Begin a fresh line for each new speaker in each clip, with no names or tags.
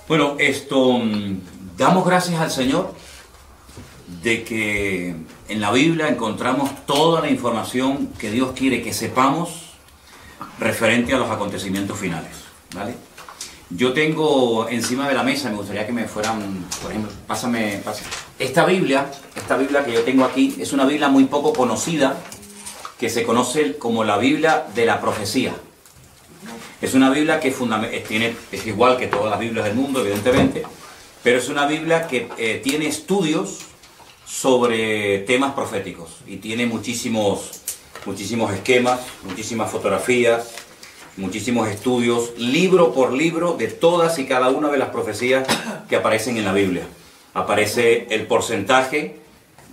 Bueno, damos gracias al Señor de que en la Biblia encontramos toda la información que Dios quiere que sepamos referente a los acontecimientos finales, ¿vale? Yo tengo encima de la mesa, me gustaría que me fueran, por ejemplo, pásame. Esta Biblia que yo tengo aquí, es una Biblia muy poco conocida, que se conoce como la Biblia de la profecía. Es una Biblia que es igual que todas las Biblias del mundo, evidentemente, pero es una Biblia que tiene estudios sobre temas proféticos y tiene muchísimos esquemas, muchísimas fotografías, muchísimos estudios, libro por libro, de todas y cada una de las profecías que aparecen en la Biblia. Aparece el porcentaje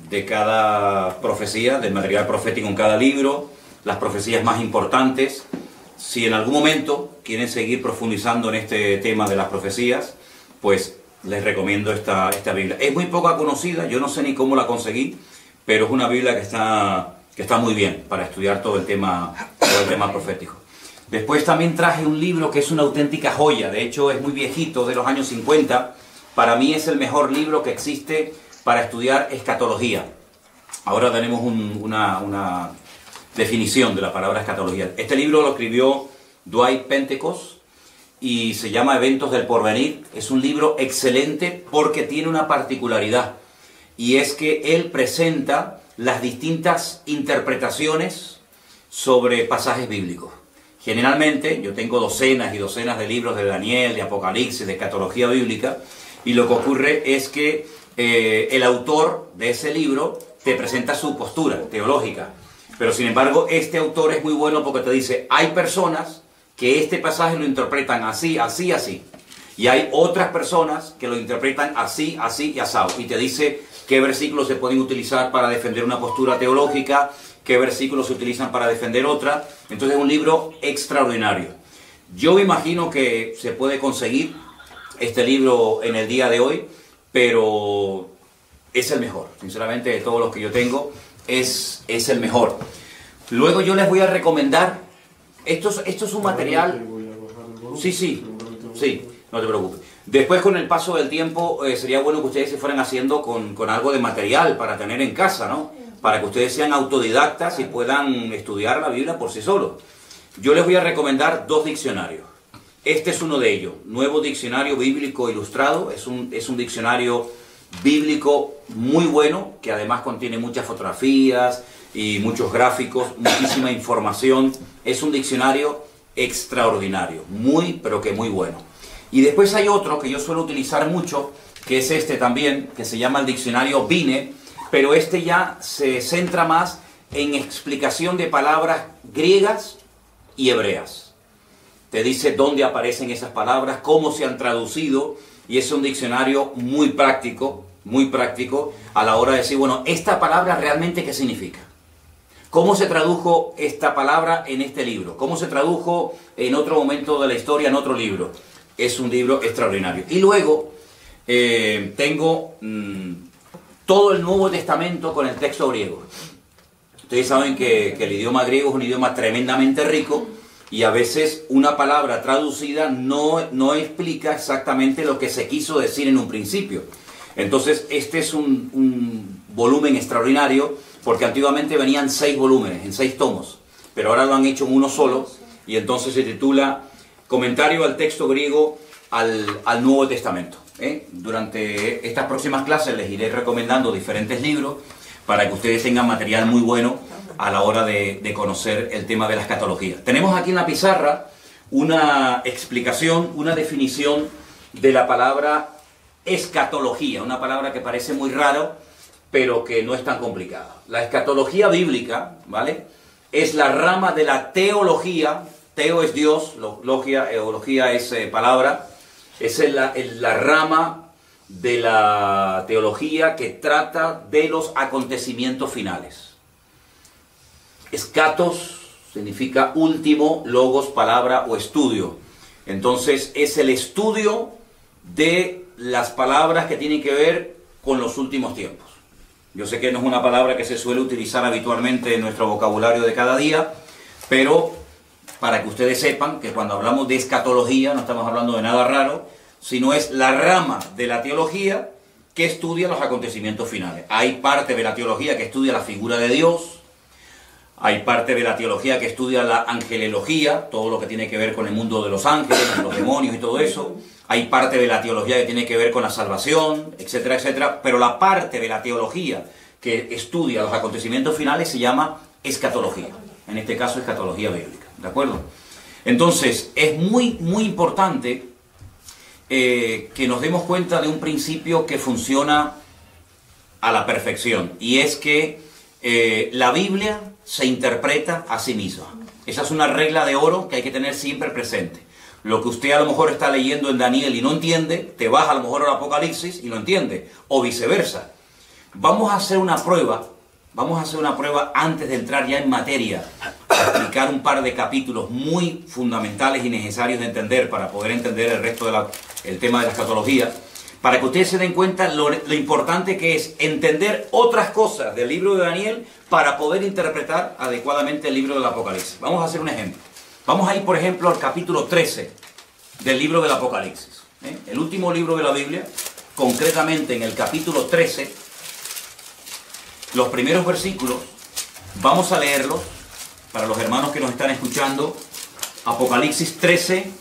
de cada profecía, del material profético en cada libro, las profecías más importantes. Si en algún momento quieren seguir profundizando en este tema de las profecías, pues les recomiendo esta Biblia. Es muy poco conocida, yo no sé ni cómo la conseguí, pero es una Biblia que está muy bien para estudiar todo el tema profético. Después también traje un libro que es una auténtica joya, de hecho es muy viejito, de los años 50. Para mí es el mejor libro que existe para estudiar escatología. Ahora tenemos una definición de la palabra escatología. Este libro lo escribió Dwight Pentecost y se llama Eventos del Porvenir. Es un libro excelente porque tiene una particularidad, y es que él presenta las distintas interpretaciones sobre pasajes bíblicos. Generalmente yo tengo docenas y docenas de libros de Daniel, de Apocalipsis, de escatología bíblica, y lo que ocurre es que el autor de ese libro te presenta su postura teológica. Pero sin embargo, este autor es muy bueno porque te dice, hay personas que este pasaje lo interpretan así, así, así. Y hay otras personas que lo interpretan así, así y asado. Y te dice qué versículos se pueden utilizar para defender una postura teológica, qué versículos se utilizan para defender otra. Entonces es un libro extraordinario. Yo me imagino que se puede conseguir este libro en el día de hoy, pero es el mejor. Sinceramente, de todos los que yo tengo, es el mejor. Luego yo les voy a recomendar, esto es un material, sí, no te preocupes. Después, con el paso del tiempo, sería bueno que ustedes se fueran haciendo con algo de material para tener en casa, ¿no? Para que ustedes sean autodidactas y puedan estudiar la Biblia por sí solos. Yo les voy a recomendar 2 diccionarios. Este es uno de ellos, Nuevo Diccionario Bíblico Ilustrado. Es un diccionario bíblico muy bueno, que además contiene muchas fotografías y muchos gráficos, muchísima información. Es un diccionario extraordinario, pero que muy bueno. Y después hay otro que yo suelo utilizar mucho, que es este también, que se llama el diccionario Vine, pero este ya se centra más en explicación de palabras griegas y hebreas. Te dice dónde aparecen esas palabras, cómo se han traducido, y es un diccionario muy práctico a la hora de decir, bueno, esta palabra realmente ¿qué significa? ¿Cómo se tradujo esta palabra en este libro? ¿Cómo se tradujo en otro momento de la historia en otro libro? Es un libro extraordinario. Y luego tengo todo el Nuevo Testamento con el texto griego. Ustedes saben que el idioma griego es un idioma tremendamente rico, y a veces una palabra traducida no explica exactamente lo que se quiso decir en un principio. Entonces este es un volumen extraordinario, porque antiguamente venían 6 volúmenes, en 6 tomos, pero ahora lo han hecho en uno solo, y entonces se titula Comentario al texto griego al Nuevo Testamento. Durante estas próximas clases les iré recomendando diferentes libros para que ustedes tengan material muy bueno a la hora de conocer el tema de la escatología. Tenemos aquí en la pizarra una explicación, una definición de la palabra escatología, una palabra que parece muy rara, pero que no es tan complicada. La escatología bíblica, ¿vale?, es la rama de la teología. Teo es Dios, eología es palabra. Es la rama de la teología que trata de los acontecimientos finales. Escatos significa último, logos, palabra o estudio. Entonces es el estudio de las palabras que tienen que ver con los últimos tiempos. Yo sé que no es una palabra que se suele utilizar habitualmente en nuestro vocabulario de cada día, pero para que ustedes sepan que cuando hablamos de escatología no estamos hablando de nada raro, sino es la rama de la teología que estudia los acontecimientos finales. Hay parte de la teología que estudia la figura de Dios, hay parte de la teología que estudia la angelología, todo lo que tiene que ver con el mundo de los ángeles, con los demonios y todo eso. Hay parte de la teología que tiene que ver con la salvación, etcétera, etcétera. Pero la parte de la teología que estudia los acontecimientos finales se llama escatología. En este caso, escatología bíblica. ¿De acuerdo? Entonces, es muy importante que nos demos cuenta de un principio que funciona a la perfección. Y es que la Biblia se interpreta a sí misma. Esa es una regla de oro que hay que tener siempre presente. Lo que usted a lo mejor está leyendo en Daniel y no entiende, te vas a lo mejor al Apocalipsis y lo entiende, o viceversa. Vamos a hacer una prueba antes de entrar ya en materia, para explicar un par de capítulos muy fundamentales y necesarios de entender para poder entender el resto del tema de la escatología, para que ustedes se den cuenta lo importante que es entender otras cosas del libro de Daniel para poder interpretar adecuadamente el libro del Apocalipsis. Vamos a hacer un ejemplo. Vamos a ir, por ejemplo, al capítulo 13 del libro del Apocalipsis. El último libro de la Biblia, concretamente en el capítulo 13, los primeros versículos, vamos a leerlos para los hermanos que nos están escuchando. Apocalipsis 13,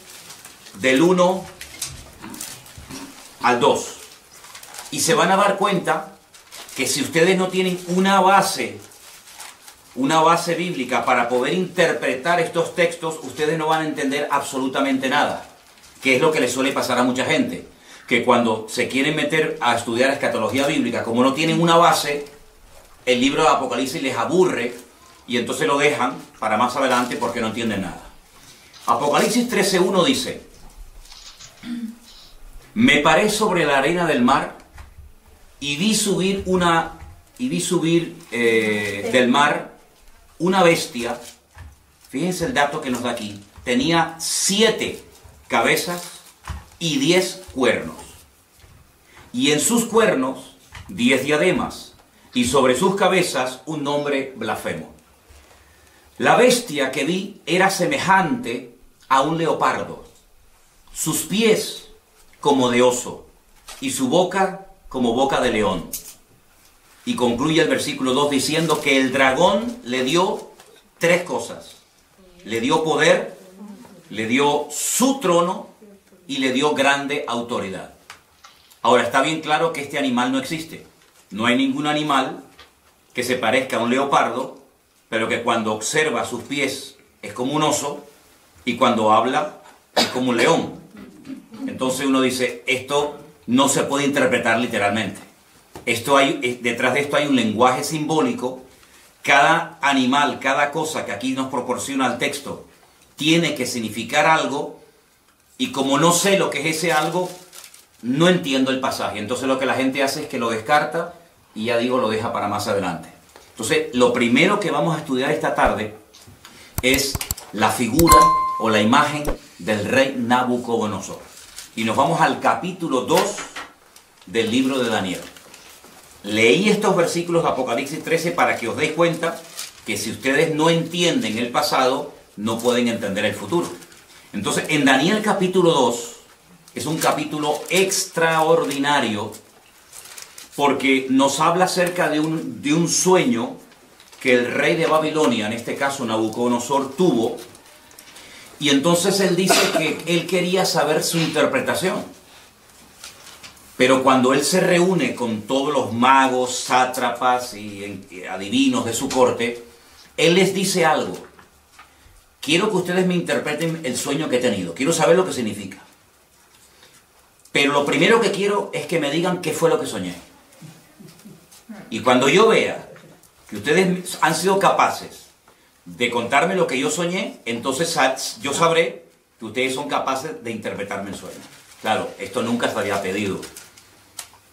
del 1 al 2. Y se van a dar cuenta que si ustedes no tienen una base bíblica para poder interpretar estos textos, ustedes no van a entender absolutamente nada. Que es lo que les suele pasar a mucha gente. Que cuando se quieren meter a estudiar escatología bíblica, como no tienen una base, el libro de Apocalipsis les aburre y entonces lo dejan para más adelante porque no entienden nada. Apocalipsis 13:1 dice: me paré sobre la arena del mar y vi subir del mar una bestia. Fíjense el dato que nos da aquí. Tenía 7 cabezas y 10 cuernos. Y en sus cuernos 10 diademas. Y sobre sus cabezas un nombre blasfemo. La bestia que vi era semejante a un leopardo. Sus pies como de oso. Y su boca como boca de león. Y concluye el versículo 2 diciendo que el dragón le dio 3 cosas. Le dio poder, le dio su trono y le dio grande autoridad. Ahora, está bien claro que este animal no existe. No hay ningún animal que se parezca a un leopardo, pero que cuando observa sus pies es como un oso y cuando habla es como un león. Entonces uno dice, esto no se puede interpretar literalmente. Detrás de esto hay un lenguaje simbólico. Cada animal, cada cosa que aquí nos proporciona el texto, tiene que significar algo, y como no sé lo que es ese algo, no entiendo el pasaje. Entonces lo que la gente hace es que lo descarta y ya digo, lo deja para más adelante. Entonces, lo primero que vamos a estudiar esta tarde es la figura o la imagen del rey Nabucodonosor. Y nos vamos al capítulo 2 del libro de Daniel. Leí estos versículos de Apocalipsis 13 para que os deis cuenta que si ustedes no entienden el pasado, no pueden entender el futuro. Entonces, en Daniel capítulo 2, es un capítulo extraordinario porque nos habla acerca de un sueño que el rey de Babilonia, en este caso Nabucodonosor, tuvo. Y entonces él dice que él quería saber su interpretación. Pero cuando él se reúne con todos los magos, sátrapas y adivinos de su corte, él les dice algo. Quiero que ustedes me interpreten el sueño que he tenido. Quiero saber lo que significa. Pero lo primero que quiero es que me digan qué fue lo que soñé. Y cuando yo vea que ustedes han sido capaces de contarme lo que yo soñé, entonces yo sabré que ustedes son capaces de interpretarme el sueño. Claro, esto nunca se había pedido.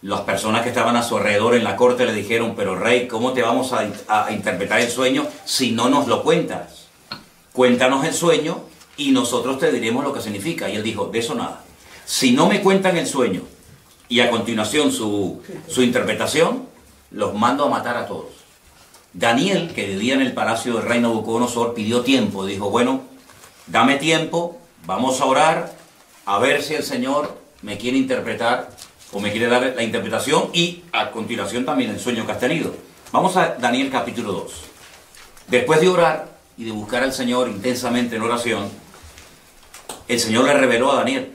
Las personas que estaban a su alrededor en la corte le dijeron, pero rey, ¿cómo te vamos a interpretar el sueño si no nos lo cuentas? Cuéntanos el sueño y nosotros te diremos lo que significa. Y él dijo, de eso nada. Si no me cuentan el sueño y a continuación su interpretación, los mando a matar a todos. Daniel, que vivía en el palacio del rey Nabucodonosor, pidió tiempo. Dijo, bueno, dame tiempo, vamos a orar, a ver si el Señor me quiere interpretar o me quiere dar la interpretación y a continuación también el sueño que has tenido. Vamos a Daniel capítulo 2. Después de orar y de buscar al Señor intensamente en oración, el Señor le reveló a Daniel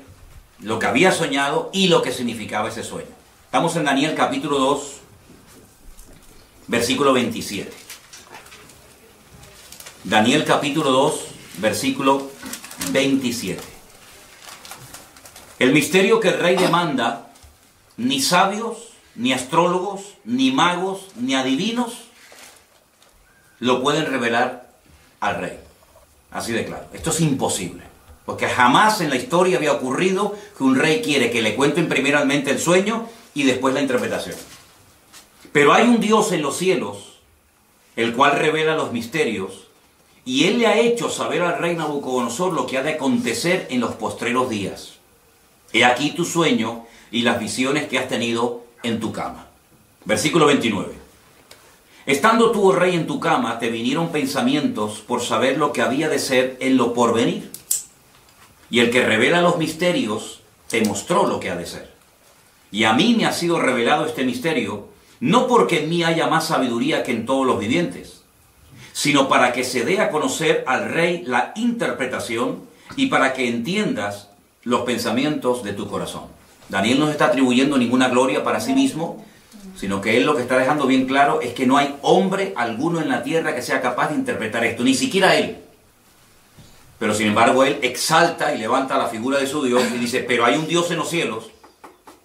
lo que había soñado y lo que significaba ese sueño. Estamos en Daniel capítulo 2, versículo 27. Daniel capítulo 2, versículo 27. El misterio que el rey demanda, ni sabios, ni astrólogos, ni magos, ni adivinos lo pueden revelar al rey. Así de claro. Esto es imposible. Porque jamás en la historia había ocurrido que un rey quiere que le cuenten primeramente el sueño y después la interpretación. Pero hay un Dios en los cielos, el cual revela los misterios, y él le ha hecho saber al rey Nabucodonosor lo que ha de acontecer en los postreros días. He aquí tu sueño y las visiones que has tenido en tu cama. Versículo 29. Estando tú, oh rey, en tu cama, te vinieron pensamientos por saber lo que había de ser en lo porvenir. Y el que revela los misterios te mostró lo que ha de ser. Y a mí me ha sido revelado este misterio, no porque en mí haya más sabiduría que en todos los vivientes, sino para que se dé a conocer al rey la interpretación y para que entiendas los pensamientos de tu corazón. Daniel no se está atribuyendo ninguna gloria para sí mismo, sino que él lo que está dejando bien claro es que no hay hombre alguno en la tierra que sea capaz de interpretar esto, ni siquiera él. Pero sin embargo él exalta y levanta la figura de su Dios y dice, pero hay un Dios en los cielos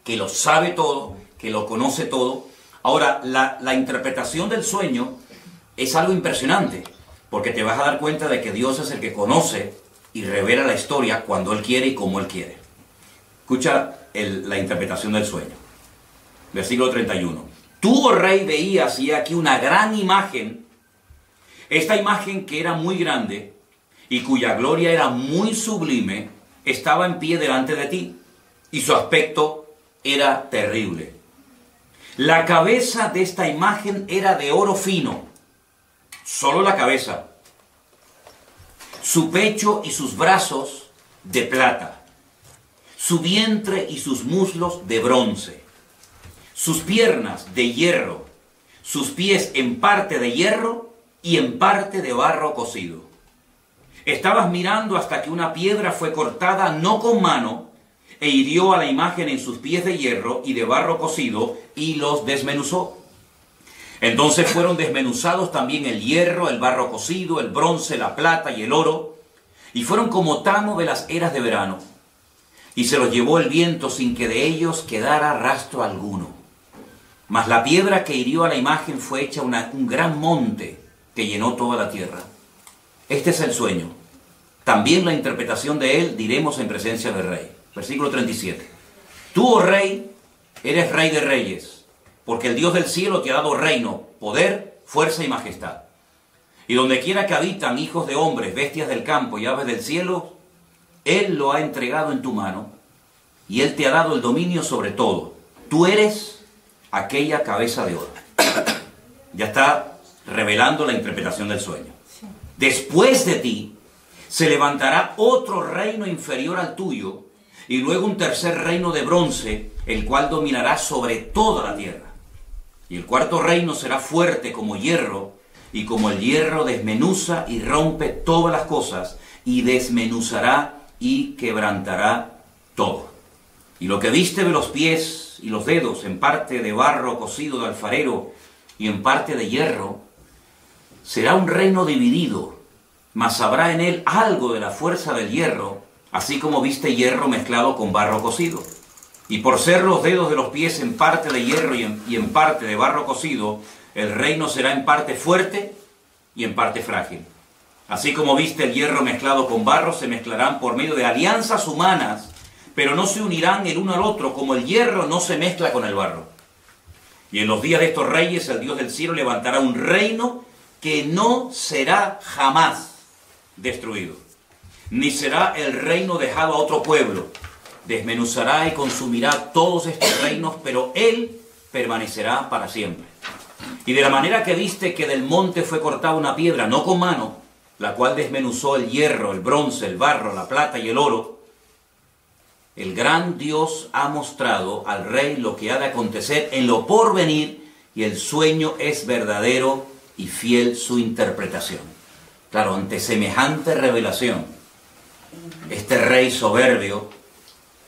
que lo sabe todo, que lo conoce todo. Ahora, la interpretación del sueño es algo impresionante, porque te vas a dar cuenta de que Dios es el que conoce y revela la historia cuando Él quiere y como Él quiere. Escucha la interpretación del sueño. Versículo 31. Tú, oh rey, veías y aquí una gran imagen, esta imagen que era muy grande y cuya gloria era muy sublime, estaba en pie delante de ti, y su aspecto era terrible. La cabeza de esta imagen era de oro fino, solo la cabeza, su pecho y sus brazos de plata, su vientre y sus muslos de bronce, sus piernas de hierro, sus pies en parte de hierro y en parte de barro cocido. Estabas mirando hasta que una piedra fue cortada no con mano e hirió a la imagen en sus pies de hierro y de barro cocido y los desmenuzó. Entonces fueron desmenuzados también el hierro, el barro cocido, el bronce, la plata y el oro, y fueron como tamo de las eras de verano. Y se los llevó el viento sin que de ellos quedara rastro alguno. Mas la piedra que hirió a la imagen fue hecha un gran monte que llenó toda la tierra. Este es el sueño. También la interpretación de él diremos en presencia del rey. Versículo 37. Tú, oh rey, eres rey de reyes, porque el Dios del cielo te ha dado reino, poder, fuerza y majestad. Y donde quiera que habitan hijos de hombres, bestias del campo y aves del cielo, Él lo ha entregado en tu mano, y Él te ha dado el dominio sobre todo. Tú eres aquella cabeza de oro. Ya está revelando la interpretación del sueño. Después de ti se levantará otro reino inferior al tuyo, y luego un tercer reino de bronce, el cual dominará sobre toda la tierra. Y el cuarto reino será fuerte como hierro, y como el hierro desmenuza y rompe todas las cosas, y desmenuzará y quebrantará todo. Y lo que viste de los pies y los dedos, en parte de barro cocido de alfarero y en parte de hierro, será un reino dividido, mas habrá en él algo de la fuerza del hierro, así como viste hierro mezclado con barro cocido. Y por ser los dedos de los pies en parte de hierro y en parte de barro cocido, el reino será en parte fuerte y en parte frágil. Así como viste el hierro mezclado con barro, se mezclarán por medio de alianzas humanas, pero no se unirán el uno al otro, como el hierro no se mezcla con el barro. Y en los días de estos reyes, el Dios del cielo levantará un reino que no será jamás destruido, ni será el reino dejado a otro pueblo. Desmenuzará y consumirá todos estos reinos, pero Él permanecerá para siempre. Y de la manera que viste que del monte fue cortada una piedra, no con mano, la cual desmenuzó el hierro, el bronce, el barro, la plata y el oro, El gran Dios ha mostrado al rey lo que ha de acontecer en lo porvenir, y el sueño es verdadero y fiel su interpretación. Claro, ante semejante revelación, este rey soberbio,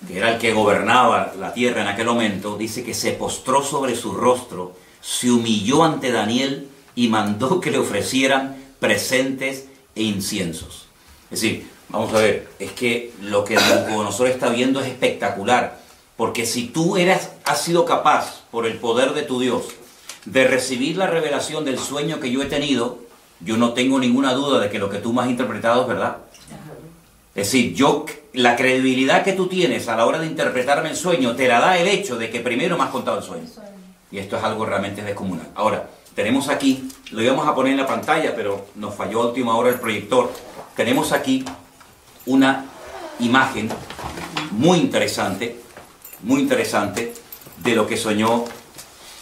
que era el que gobernaba la tierra en aquel momento, dice que se postró sobre su rostro, se humilló ante Daniel y mandó que le ofrecieran presentes e inciensos. Es decir, vamos a ver, es que lo que Nabucodonosor está viendo es espectacular, porque si tú has sido capaz, por el poder de tu Dios, de recibir la revelación del sueño que yo he tenido, yo no tengo ninguna duda de que lo que tú me has interpretado es verdad. Es decir, la credibilidad que tú tienes a la hora de interpretarme el sueño te la da el hecho de que primero me has contado el sueño. Y esto es algo realmente descomunal. Ahora, tenemos aquí, lo íbamos a poner en la pantalla, pero nos falló a última hora el proyector. Tenemos aquí una imagen muy interesante de lo que soñó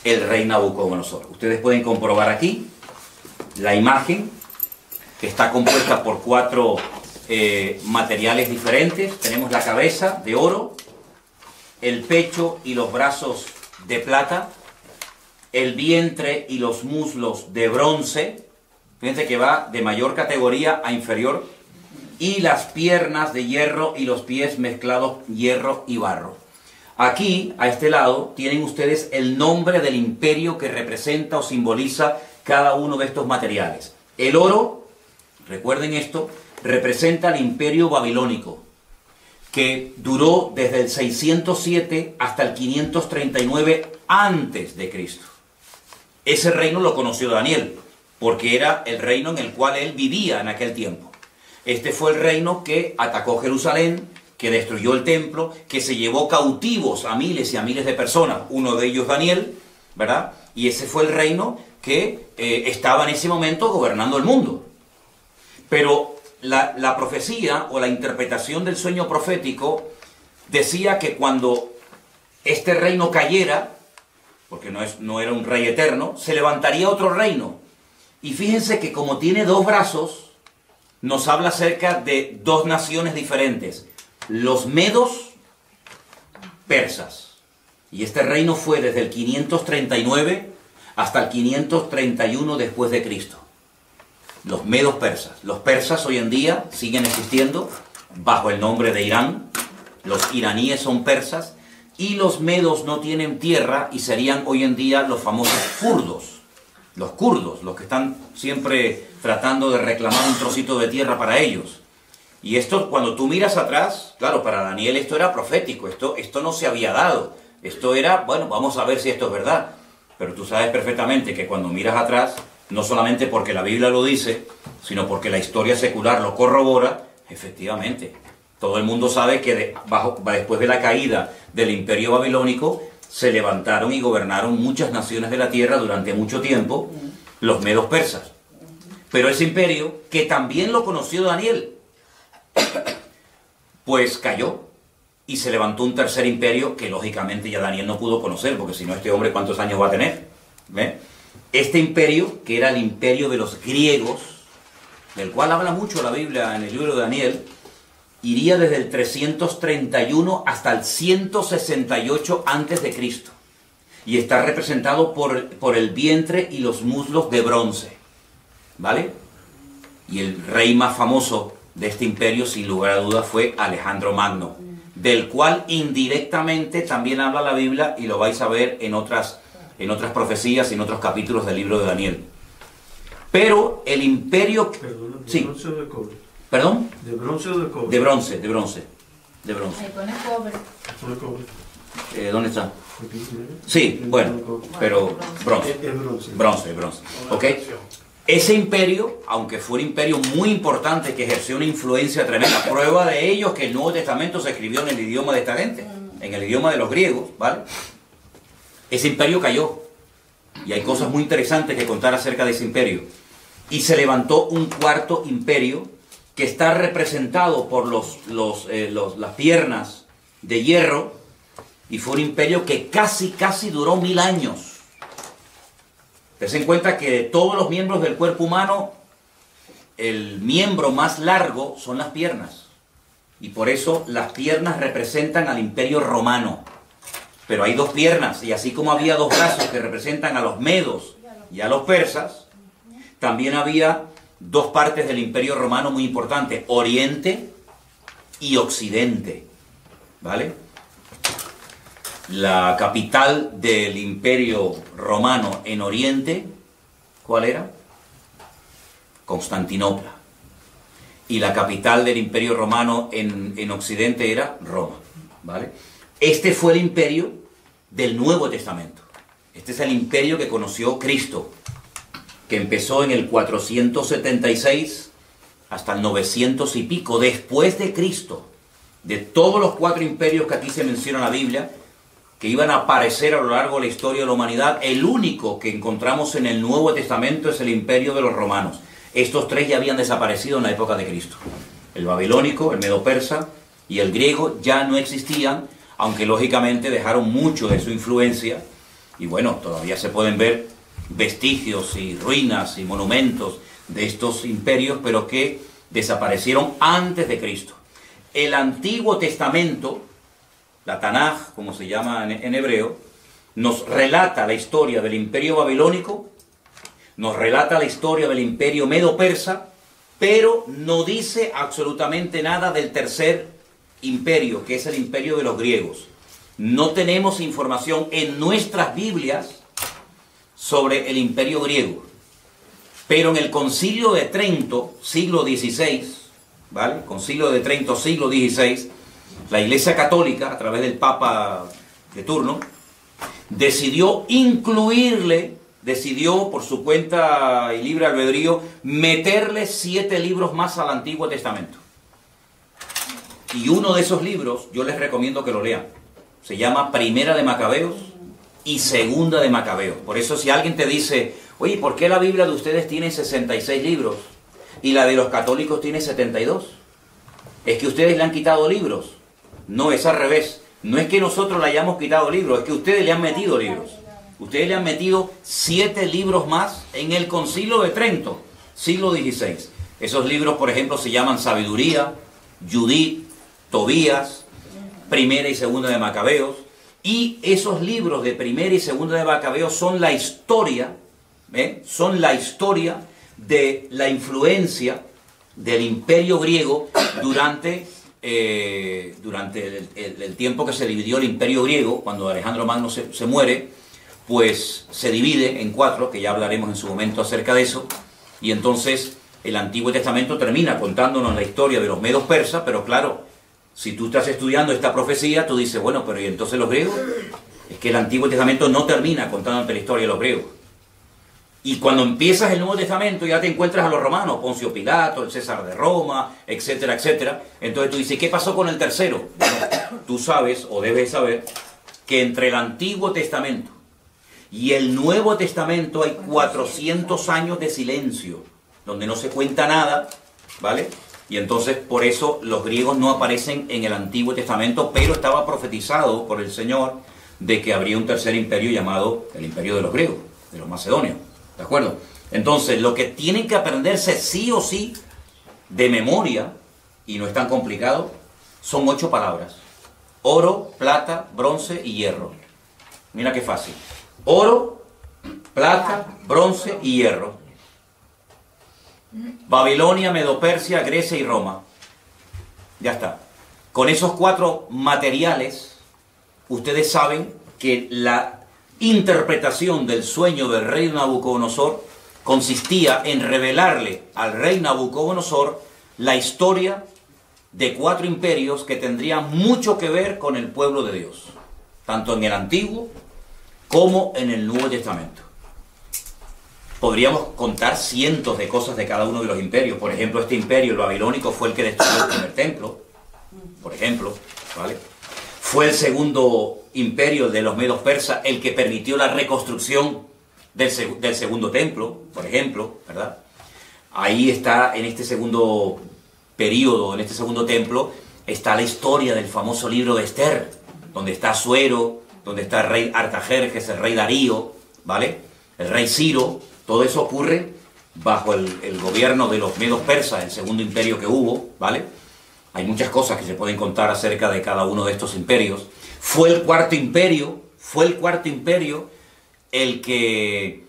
el rey Nabucodonosor. Ustedes pueden comprobar aquí la imagen, que está compuesta por 4 materiales diferentes. Tenemos la cabeza de oro, el pecho y los brazos de plata, el vientre y los muslos de bronce. Fíjense que va de mayor categoría a inferior, y las piernas de hierro y los pies mezclados hierro y barro. Aquí, a este lado, tienen ustedes el nombre del imperio que representa o simboliza cada uno de estos materiales. El oro, recuerden esto, representa el imperio babilónico, que duró desde el 607 hasta el 539 antes de Cristo. Ese reino lo conoció Daniel, porque era el reino en el cual él vivía en aquel tiempo. Este fue el reino que atacó Jerusalén, que destruyó el templo, que se llevó cautivos a miles y a miles de personas, uno de ellos Daniel, ¿verdad? Y ese fue el reino que estaba en ese momento gobernando el mundo. Pero la profecía o la interpretación del sueño profético decía que cuando este reino cayera, porque no era un rey eterno, se levantaría otro reino. Y fíjense que como tiene 2 brazos, nos habla acerca de 2 naciones diferentes, los medos persas. Y este reino fue desde el 539 hasta el 531 después de Cristo. Los medos persas. Los persas hoy en día siguen existiendo bajo el nombre de Irán. Los iraníes son persas. Y los medos no tienen tierra y serían hoy en día los famosos kurdos. Los kurdos, los que están siempre tratando de reclamar un trocito de tierra para ellos. Y esto, cuando tú miras atrás, claro, para Daniel esto era profético, esto no se había dado. Esto era, bueno, vamos a ver si esto es verdad. Pero tú sabes perfectamente que cuando miras atrás, no solamente porque la Biblia lo dice, sino porque la historia secular lo corrobora, efectivamente. Todo el mundo sabe que después de la caída del imperio babilónico, se levantaron y gobernaron muchas naciones de la tierra durante mucho tiempo, los medos persas. Pero ese imperio, que también lo conoció Daniel, pues cayó y se levantó un tercer imperio que lógicamente ya Daniel no pudo conocer, porque si no, este hombre ¿cuántos años va a tener? ¿Ve? Este imperio, que era el imperio de los griegos, del cual habla mucho la Biblia en el libro de Daniel, iría desde el 331 hasta el 168 antes de Cristo, y está representado por el vientre y los muslos de bronce, ¿vale? Y el rey más famoso de este imperio, sin lugar a dudas, fue Alejandro Magno, del cual indirectamente también habla la Biblia, y lo vais a ver en otras profecías y en otros capítulos del libro de Daniel. Pero el imperio...
Perdón, ¿de
sí.
bronce o de cobre?
¿Perdón?
¿De bronce o de cobre?
De bronce.
Ahí pone cobre.
De cobre.
¿Dónde está?
Aquí, mira.
Sí, bueno, pero bronce.
Es bronce.
Bronce. ¿Ok? Ese imperio, aunque fue un imperio muy importante que ejerció una influencia tremenda, prueba de ello es que el Nuevo Testamento se escribió en el idioma de esta gente, en el idioma de los griegos, ¿vale? Ese imperio cayó, y hay cosas muy interesantes que contar acerca de ese imperio. Y se levantó un cuarto imperio que está representado por las piernas de hierro, y fue un imperio que casi duró 1000 años. Ten en cuenta que de todos los miembros del cuerpo humano, el miembro más largo son las piernas. Y por eso las piernas representan al Imperio Romano. Pero hay dos piernas, y así como había dos brazos que representan a los medos y a los persas, también había dos partes del Imperio Romano muy importantes, Oriente y Occidente, ¿vale? La capital del Imperio Romano en Oriente, ¿cuál era? Constantinopla. Y la capital del Imperio Romano en Occidente era Roma, ¿vale? Este fue el imperio del Nuevo Testamento. Este es el imperio que conoció Cristo, que empezó en el 476 hasta el 900 y pico después de Cristo. De todos los 4 imperios que aquí se menciona en la Biblia, que iban a aparecer a lo largo de la historia de la humanidad, el único que encontramos en el Nuevo Testamento es el imperio de los romanos. Estos 3 ya habían desaparecido en la época de Cristo. El babilónico, el medo-persa y el griego ya no existían, aunque lógicamente dejaron mucho de su influencia. Y bueno, todavía se pueden ver vestigios y ruinas y monumentos de estos imperios, pero que desaparecieron antes de Cristo. El Antiguo Testamento, la Tanaj, como se llama en hebreo, nos relata la historia del imperio babilónico, nos relata la historia del imperio medo-persa, pero no dice absolutamente nada del tercer imperio, que es el imperio de los griegos. No tenemos información en nuestras Biblias sobre el imperio griego. Pero en el Concilio de Trento, siglo XVI, ¿vale? Concilio de Trento, siglo XVI, la Iglesia Católica, a través del Papa de turno, decidió por su cuenta y libre albedrío, meterle 7 libros más al Antiguo Testamento. Y uno de esos libros, yo les recomiendo que lo lean. Se llama Primera de Macabeos y Segunda de Macabeos. Por eso si alguien te dice, oye, ¿por qué la Biblia de ustedes tiene 66 libros y la de los católicos tiene 72? ¿Es que ustedes le han quitado libros? No, es al revés. No es que nosotros le hayamos quitado libros, es que ustedes le han metido libros. Ustedes le han metido 7 libros más en el Concilio de Trento, siglo XVI. Esos libros, por ejemplo, se llaman Sabiduría, Judith, Tobías, Primera y Segunda de Macabeos. Y esos libros de Primera y Segunda de Macabeos son la historia, son la historia de la influencia del Imperio griego durante el tiempo que se dividió el Imperio griego. Cuando Alejandro Magno se muere, pues se divide en 4, que ya hablaremos en su momento acerca de eso, y entonces el Antiguo Testamento termina contándonos la historia de los medos persas, pero claro, si tú estás estudiando esta profecía, tú dices, bueno, pero ¿y entonces los griegos? Es que el Antiguo Testamento no termina contándote la historia de los griegos. Y cuando empiezas el Nuevo Testamento ya te encuentras a los romanos, Poncio Pilato, el César de Roma, etcétera, etcétera. Entonces tú dices, ¿qué pasó con el tercero? Bueno, tú sabes, o debes saber, que entre el Antiguo Testamento y el Nuevo Testamento hay 400 años de silencio, donde no se cuenta nada, ¿vale? Y entonces por eso los griegos no aparecen en el Antiguo Testamento, pero estaba profetizado por el Señor de que habría un tercer imperio llamado el imperio de los griegos, de los macedonios, ¿de acuerdo? Entonces lo que tienen que aprenderse sí o sí de memoria, y no es tan complicado, son 8 palabras: oro, plata, bronce y hierro. Mira qué fácil. Oro, plata, bronce y hierro. Babilonia, Medo-Persia, Grecia y Roma. Ya está. Con esos 4 materiales, ustedes saben que la interpretación del sueño del rey Nabucodonosor consistía en revelarle al rey Nabucodonosor la historia de 4 imperios que tendrían mucho que ver con el pueblo de Dios, tanto en el Antiguo como en el Nuevo Testamento. Podríamos contar cientos de cosas de cada uno de los imperios. Por ejemplo, este imperio, el babilónico, fue el que destruyó el primer templo, por ejemplo, ¿vale? Fue el segundo imperio de los medos persas el que permitió la reconstrucción del segundo templo, por ejemplo, ¿verdad? Ahí está, en este segundo periodo, en este segundo templo, está la historia del famoso libro de Esther, donde está Asuero, donde está el rey Artajerjes, el rey Darío, ¿vale? El rey Ciro. Todo eso ocurre bajo el gobierno de los medos persas, el segundo imperio que hubo, ¿vale? Hay muchas cosas que se pueden contar acerca de cada uno de estos imperios. Fue el cuarto imperio el que,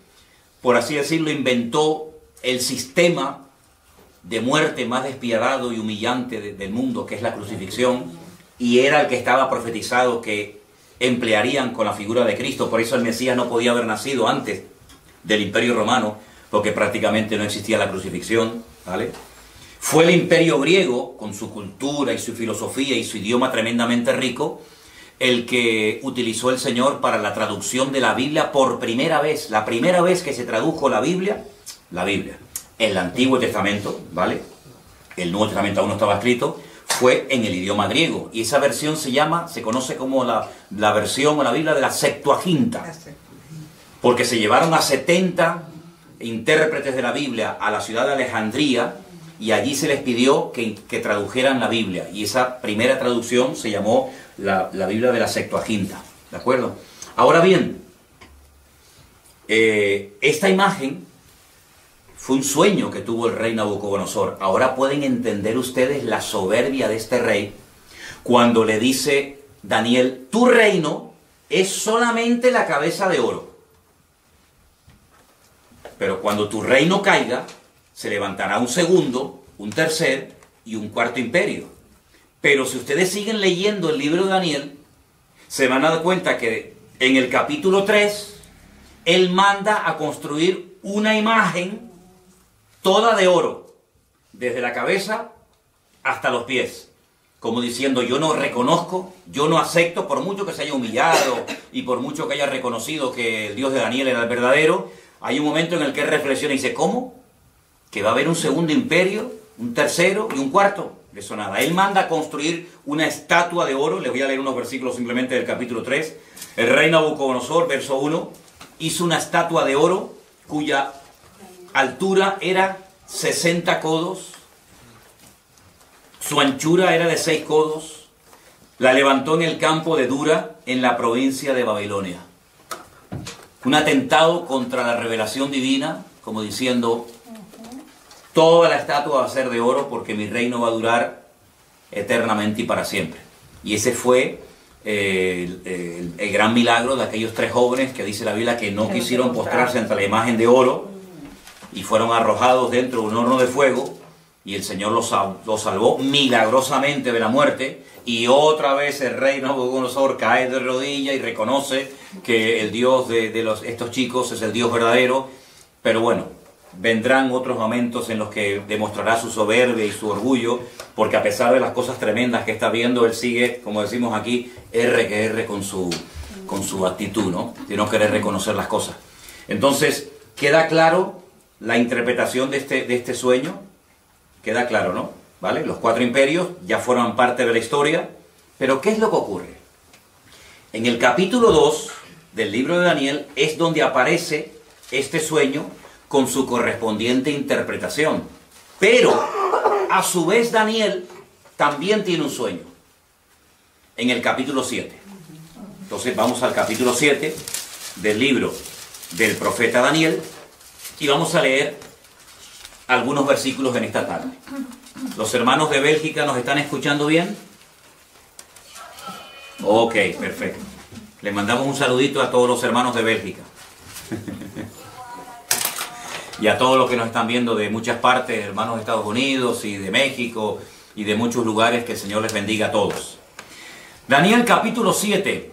por así decirlo, inventó el sistema de muerte más despiadado y humillante del mundo, que es la crucifixión, y era el que estaba profetizado que emplearían con la figura de Cristo. Por eso el Mesías no podía haber nacido antes del Imperio Romano, porque prácticamente no existía la crucifixión, ¿vale? Fue el Imperio griego, con su cultura y su filosofía y su idioma tremendamente rico, el que utilizó el Señor para la traducción de la Biblia por primera vez. La primera vez que se tradujo la Biblia, el Antiguo Testamento, ¿vale? El Nuevo Testamento aún no estaba escrito, fue en el idioma griego. Y esa versión se conoce como la versión o la Biblia de la Septuaginta. Porque se llevaron a 70 intérpretes de la Biblia a la ciudad de Alejandría, y allí se les pidió que tradujeran la Biblia. Y esa primera traducción se llamó la Biblia de la Septuaginta. ¿De acuerdo? Ahora bien, esta imagen fue un sueño que tuvo el rey Nabucodonosor. Ahora pueden entender ustedes la soberbia de este rey cuando le dice Daniel: tu reino es solamente la cabeza de oro. Pero cuando tu reino caiga, se levantará un segundo, un tercer y un cuarto imperio. Pero si ustedes siguen leyendo el libro de Daniel, se van a dar cuenta que en el capítulo 3, él manda a construir una imagen toda de oro, desde la cabeza hasta los pies, como diciendo: yo no reconozco, yo no acepto, por mucho que se haya humillado y por mucho que haya reconocido que el Dios de Daniel era el verdadero. Hay un momento en el que él reflexiona y dice: ¿cómo? ¿Que va a haber un segundo imperio, un tercero y un cuarto? De eso nada. Él manda a construir una estatua de oro. Les voy a leer unos versículos simplemente del capítulo 3. El rey Nabucodonosor, verso 1, hizo una estatua de oro cuya altura era 60 codos, su anchura era de 6 codos, la levantó en el campo de Dura, en la provincia de Babilonia. Un atentado contra la revelación divina, como diciendo: toda la estatua va a ser de oro porque mi reino va a durar eternamente y para siempre. Y ese fue el gran milagro de aquellos 3 jóvenes que dice la Biblia que no quisieron postrarse ante la imagen de oro y fueron arrojados dentro de un horno de fuego, y el Señor los salvó milagrosamente de la muerte. Y otra vez el rey Nabucodonosor cae de rodillas y reconoce que el Dios de estos chicos es el Dios verdadero. Pero bueno, vendrán otros momentos en los que demostrará su soberbia y su orgullo, porque a pesar de las cosas tremendas que está viendo, él sigue, como decimos aquí, R con su actitud, ¿no? De no querer reconocer las cosas. Entonces, queda claro la interpretación de este sueño. Queda claro, ¿no? ¿Vale? Los 4 imperios ya forman parte de la historia. Pero ¿qué es lo que ocurre? En el capítulo 2 del libro de Daniel es donde aparece este sueño con su correspondiente interpretación. Pero, a su vez, Daniel también tiene un sueño. En el capítulo 7. Entonces vamos al capítulo 7 del libro del profeta Daniel y vamos a leer algunos versículos en esta tarde. ¿Los hermanos de Bélgica nos están escuchando bien? Ok, perfecto. Les mandamos un saludito a todos los hermanos de Bélgica. Y a todos los que nos están viendo de muchas partes, hermanos de Estados Unidos y de México y de muchos lugares. Que el Señor les bendiga a todos. Daniel capítulo 7.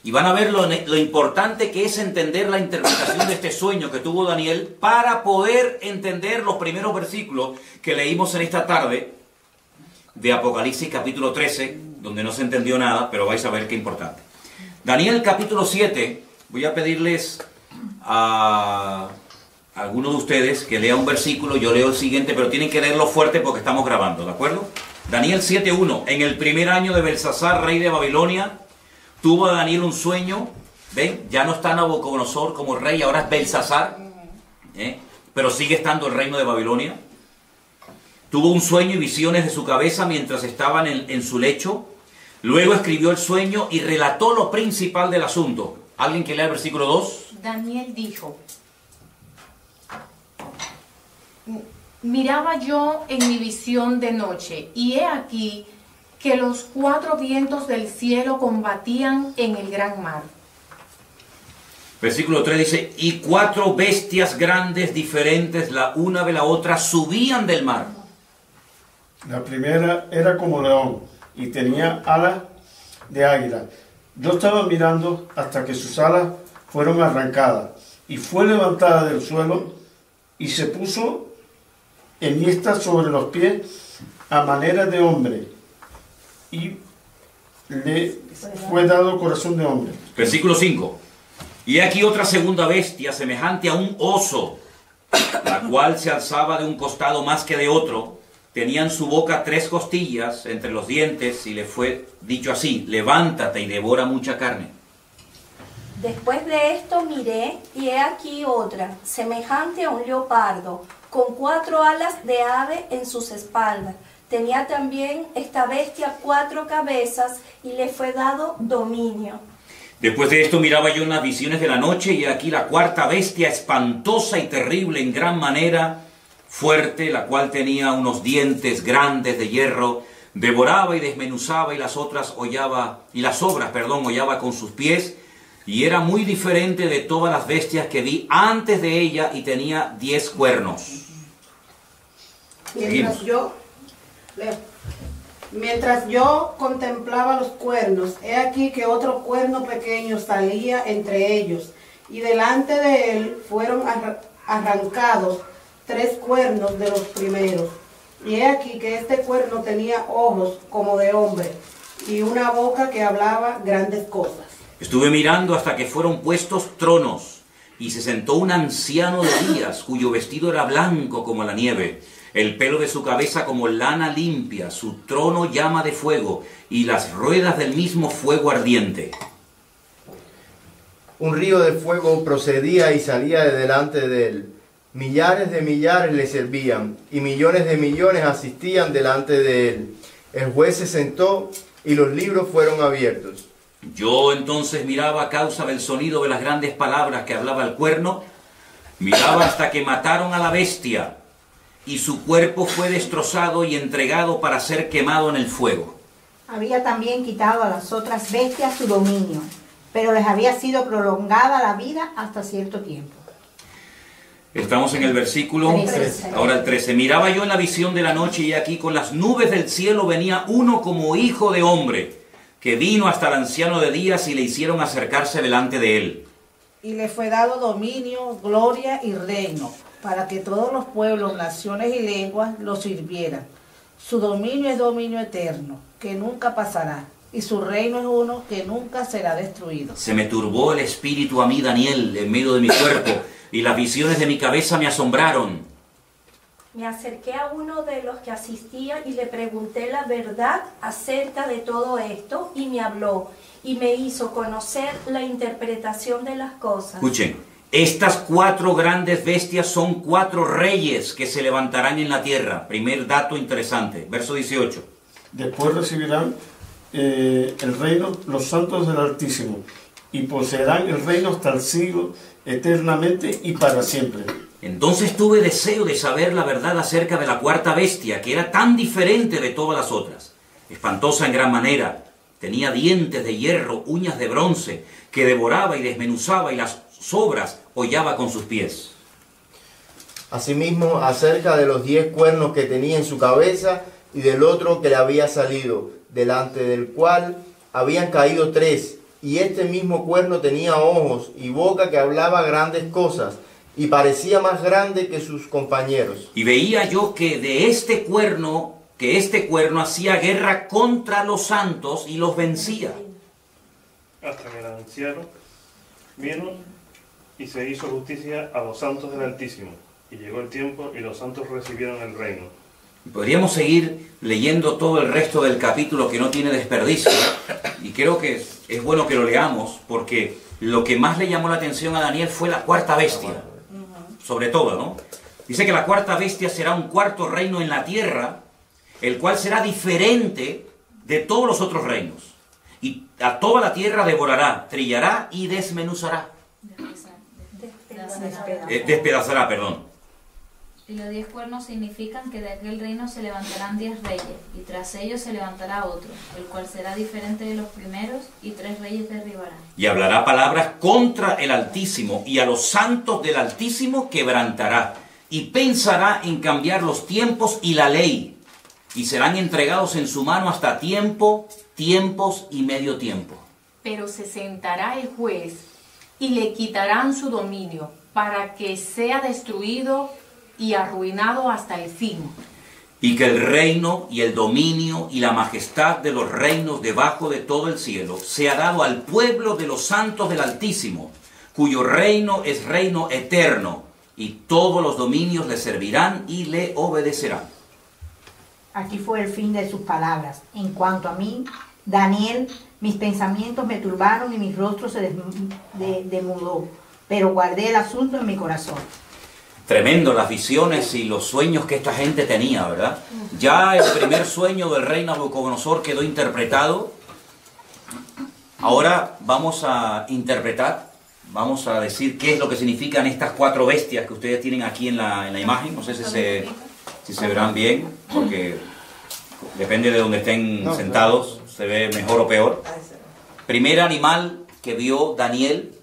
Y van a ver lo importante que es entender la interpretación de este sueño que tuvo Daniel para poder entender los primeros versículos que leímos en esta tarde de Apocalipsis capítulo 13, donde no se entendió nada, pero vais a ver qué importante. Daniel capítulo 7, voy a pedirles a algunos de ustedes que lea un versículo, yo leo el siguiente, pero tienen que leerlo fuerte porque estamos grabando, ¿de acuerdo? Daniel 7:1. En el primer año de Belsasar, rey de Babilonia, tuvo Daniel un sueño. ¿Ven? Ya no está Nabucodonosor como rey, ahora es Belsasar, pero sigue estando el reino de Babilonia. Tuvo un sueño y visiones de su cabeza mientras estaban en su lecho. Luego escribió el sueño y relató lo principal del asunto. ¿Alguien que lea el versículo 2?
Daniel dijo:
miraba yo en mi visión de noche, y he aquí que los 4 vientos del cielo combatían en el gran mar.
Versículo 3 dice, y 4 bestias grandes diferentes la una de la otra subían del mar.
La primera era como león y tenía alas de águila. Yo estaba mirando hasta que sus alas fueron arrancadas y fue levantada del suelo y se puso enhiesta sobre los pies a manera de hombre y le fue dado corazón de hombre.
Versículo 5. Y aquí otra segunda bestia semejante a un oso, la cual se alzaba de un costado más que de otro. Tenía en su boca 3 costillas entre los dientes y le fue dicho así, levántate y devora mucha carne.
Después de esto miré y he aquí otra, semejante a un leopardo, con 4 alas de ave en sus espaldas. Tenía también esta bestia 4 cabezas y le fue dado dominio.
Después de esto miraba yo en las visiones de la noche y aquí la 4ª bestia, espantosa y terrible en gran manera, fuerte, la cual tenía unos dientes grandes de hierro, devoraba y desmenuzaba y las obras hollaba con sus pies, y era muy diferente de todas las bestias que vi antes de ella y tenía 10 cuernos.
Mientras yo contemplaba los cuernos, he aquí que otro cuerno pequeño salía entre ellos, y delante de él fueron arrancados 3 cuernos de los primeros. Y he aquí que este cuerno tenía ojos como de hombre, y una boca que hablaba grandes cosas.
Estuve mirando hasta que fueron puestos tronos, y se sentó un anciano de días, cuyo vestido era blanco como la nieve, el pelo de su cabeza como lana limpia, su trono llama de fuego, y las ruedas del mismo fuego ardiente.
Un río de fuego procedía y salía de delante de él. Millares de millares le servían, y millones de millones asistían delante de él. El juez se sentó, y los libros fueron abiertos.
Yo entonces miraba a causa del sonido de las grandes palabras que hablaba el cuerno, miraba hasta que mataron a la bestia, y su cuerpo fue destrozado y entregado para ser quemado en el fuego.
Había también quitado a las otras bestias su dominio, pero les había sido prolongada la vida hasta cierto tiempo.
Estamos en el versículo, ahora el 13. Miraba yo en la visión de la noche y aquí con las nubes del cielo venía uno como hijo de hombre, que vino hasta el anciano de días y le hicieron acercarse delante de él.
Y le fue dado dominio, gloria y reino, para que todos los pueblos, naciones y lenguas lo sirvieran. Su dominio es dominio eterno, que nunca pasará, y su reino es uno que nunca será destruido.
Se me turbó el espíritu a mí, Daniel, en medio de mi cuerpo, y las visiones de mi cabeza me asombraron.
Me acerqué a uno de los que asistían y le pregunté la verdad acerca de todo esto, y me habló, y me hizo conocer la interpretación de las cosas.
Escuchen, estas 4 grandes bestias son 4 reyes que se levantarán en la tierra. Primer dato interesante, verso 18.
Después recibirán el reino los santos del Altísimo, y poseerán el reino hasta el siglo, eternamente y para siempre.
Entonces tuve deseo de saber la verdad acerca de la 4ª bestia, que era tan diferente de todas las otras. Espantosa en gran manera, tenía dientes de hierro, uñas de bronce, que devoraba y desmenuzaba y las sobras hollaba con sus pies.
Asimismo, acerca de los 10 cuernos que tenía en su cabeza y del otro que le había salido, delante del cual habían caído 3, y este mismo cuerno tenía ojos y boca que hablaba grandes cosas, y parecía más grande que sus compañeros.
Y veía yo que este cuerno hacía guerra contra los santos y los vencía.
Hasta que el anciano vino y se hizo justicia a los santos del Altísimo, y llegó el tiempo y los santos recibieron el reino.
Podríamos seguir leyendo todo el resto del capítulo, que no tiene desperdicio, y creo que es bueno que lo leamos, porque lo que más le llamó la atención a Daniel fue la 4ª bestia, sobre todo, ¿no? Dice que la 4ª bestia será un 4º reino en la tierra, el cual será diferente de todos los otros reinos, y a toda la tierra devorará, trillará y desmenuzará. Despedazará, perdón.
Y los 10 cuernos significan que de aquel reino se levantarán 10 reyes, y tras ellos se levantará otro, el cual será diferente de los primeros, y 3 reyes derribarán.
Y hablará palabras contra el Altísimo, y a los santos del Altísimo quebrantará, y pensará en cambiar los tiempos y la ley, y serán entregados en su mano hasta tiempo, tiempos y medio tiempo.
Pero se sentará el juez, y le quitarán su dominio, para que sea destruido y arruinado hasta el fin.
Y que el reino y el dominio y la majestad de los reinos debajo de todo el cielo sea dado al pueblo de los santos del Altísimo, cuyo reino es reino eterno, y todos los dominios le servirán y le obedecerán.
Aquí fue el fin de sus palabras. En cuanto a mí, Daniel, mis pensamientos me turbaron y mi rostro se demudó, pero guardé el asunto en mi corazón.
Tremendo las visiones y los sueños que esta gente tenía, ¿verdad? Ya el primer sueño del rey Nabucodonosor quedó interpretado. Ahora vamos a interpretar, vamos a decir qué es lo que significan estas 4 bestias que ustedes tienen aquí en la imagen. No sé si se verán bien, porque depende de donde estén sentados, se ve mejor o peor. Primer animal que vio Daniel,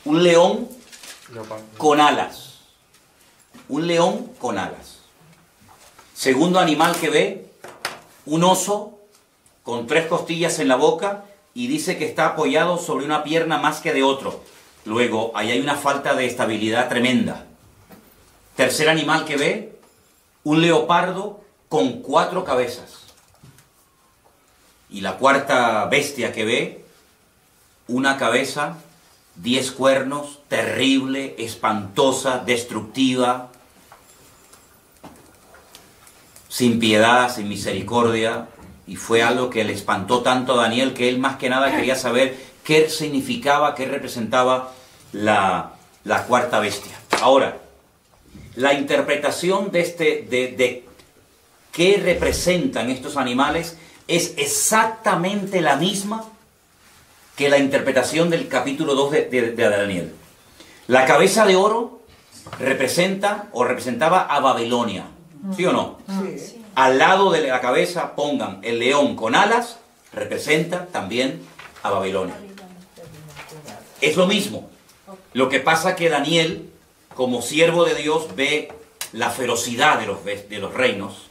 un león con alas. Un león con alas. Segundo animal que ve, un oso con 3 costillas en la boca y dice que está apoyado sobre una pierna más que de otro. Luego, ahí hay una falta de estabilidad tremenda. Tercer animal que ve, un leopardo con 4 cabezas. Y la cuarta bestia que ve, una cabeza, 10 cuernos, terrible, espantosa, destructiva, sin piedad, sin misericordia, y fue algo que le espantó tanto a Daniel que él más que nada quería saber qué significaba, qué representaba la cuarta bestia. Ahora, la interpretación de qué representan estos animales es exactamente la misma que la interpretación del capítulo 2 de Daniel. La cabeza de oro representa o representaba a Babilonia. ¿Sí o no? Sí. Al lado de la cabeza pongan el león con alas, representa también a Babilonia. Es lo mismo. Lo que pasa que Daniel, como siervo de Dios, ve la ferocidad de los reinos,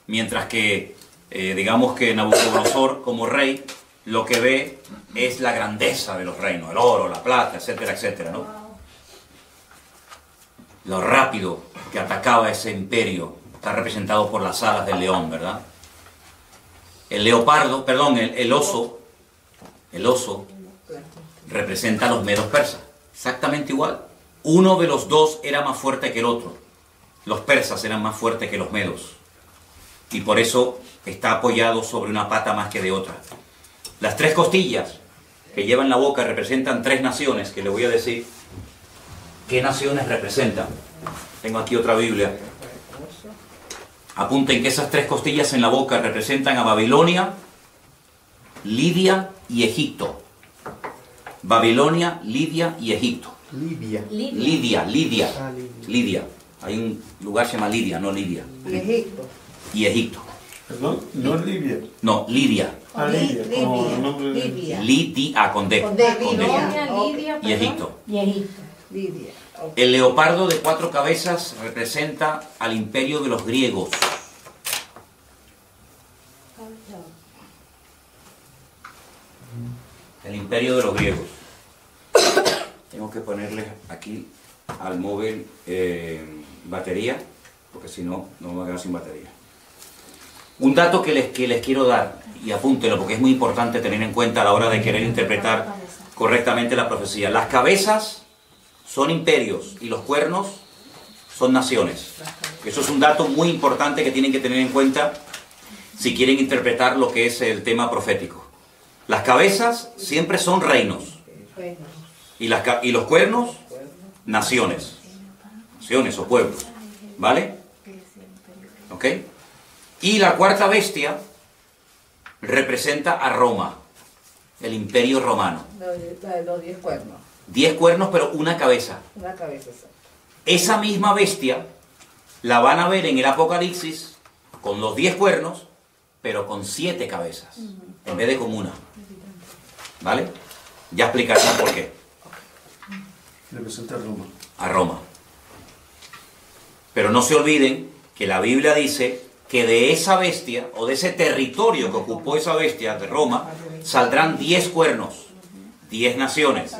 mientras que, digamos que Nabucodonosor, como rey, lo que ve es la grandeza de los reinos, el oro, la plata, etcétera, etcétera, ¿no? Lo rápido que atacaba ese imperio está representado por las alas del león, ¿verdad? El leopardo, perdón, el oso representa a los medos persas, exactamente igual. Uno de los dos era más fuerte que el otro. Los persas eran más fuertes que los medos. Y por eso está apoyado sobre una pata más que de otra. Las 3 costillas que lleva en la boca representan 3 naciones, que le voy a decir qué naciones representan. Tengo aquí otra Biblia. Apunten que esas 3 costillas en la boca representan a Babilonia, Lidia y Egipto. Babilonia, Lidia y Egipto. Lidia. Lidia. Hay un lugar que se llama Lidia, no Lidia.
Y Egipto.
Y Egipto.
¿Perdón? ¿No es Libia?
No, Lidia.
Lidia.
Lidia, con D.
Lidia,
Y Egipto.
Lidia.
El leopardo de 4 cabezas representa al imperio de los griegos. El imperio de los griegos. Tengo que ponerle aquí al móvil batería, porque si no, no me voy a quedar sin batería. Un dato que les quiero dar, y apúntelo porque es muy importante tener en cuenta a la hora de querer interpretar correctamente la profecía. Las cabezas son imperios y los cuernos son naciones. Eso es un dato muy importante que tienen que tener en cuenta si quieren interpretar lo que es el tema profético. Las cabezas siempre son reinos y los cuernos, naciones. Naciones o pueblos. ¿Vale? ¿Ok? Y la cuarta bestia representa a Roma, el imperio romano.
La de los 10 cuernos.
10 cuernos, pero una cabeza.
Una cabeza, exacto.
Esa misma bestia la van a ver en el Apocalipsis con los 10 cuernos, pero con 7 cabezas, en vez de con una. ¿Vale? Ya explicaré por qué.
Representa a Roma.
A Roma. Pero no se olviden que la Biblia dice que de esa bestia, o de ese territorio que ocupó esa bestia de Roma, saldrán 10 cuernos, 10 naciones.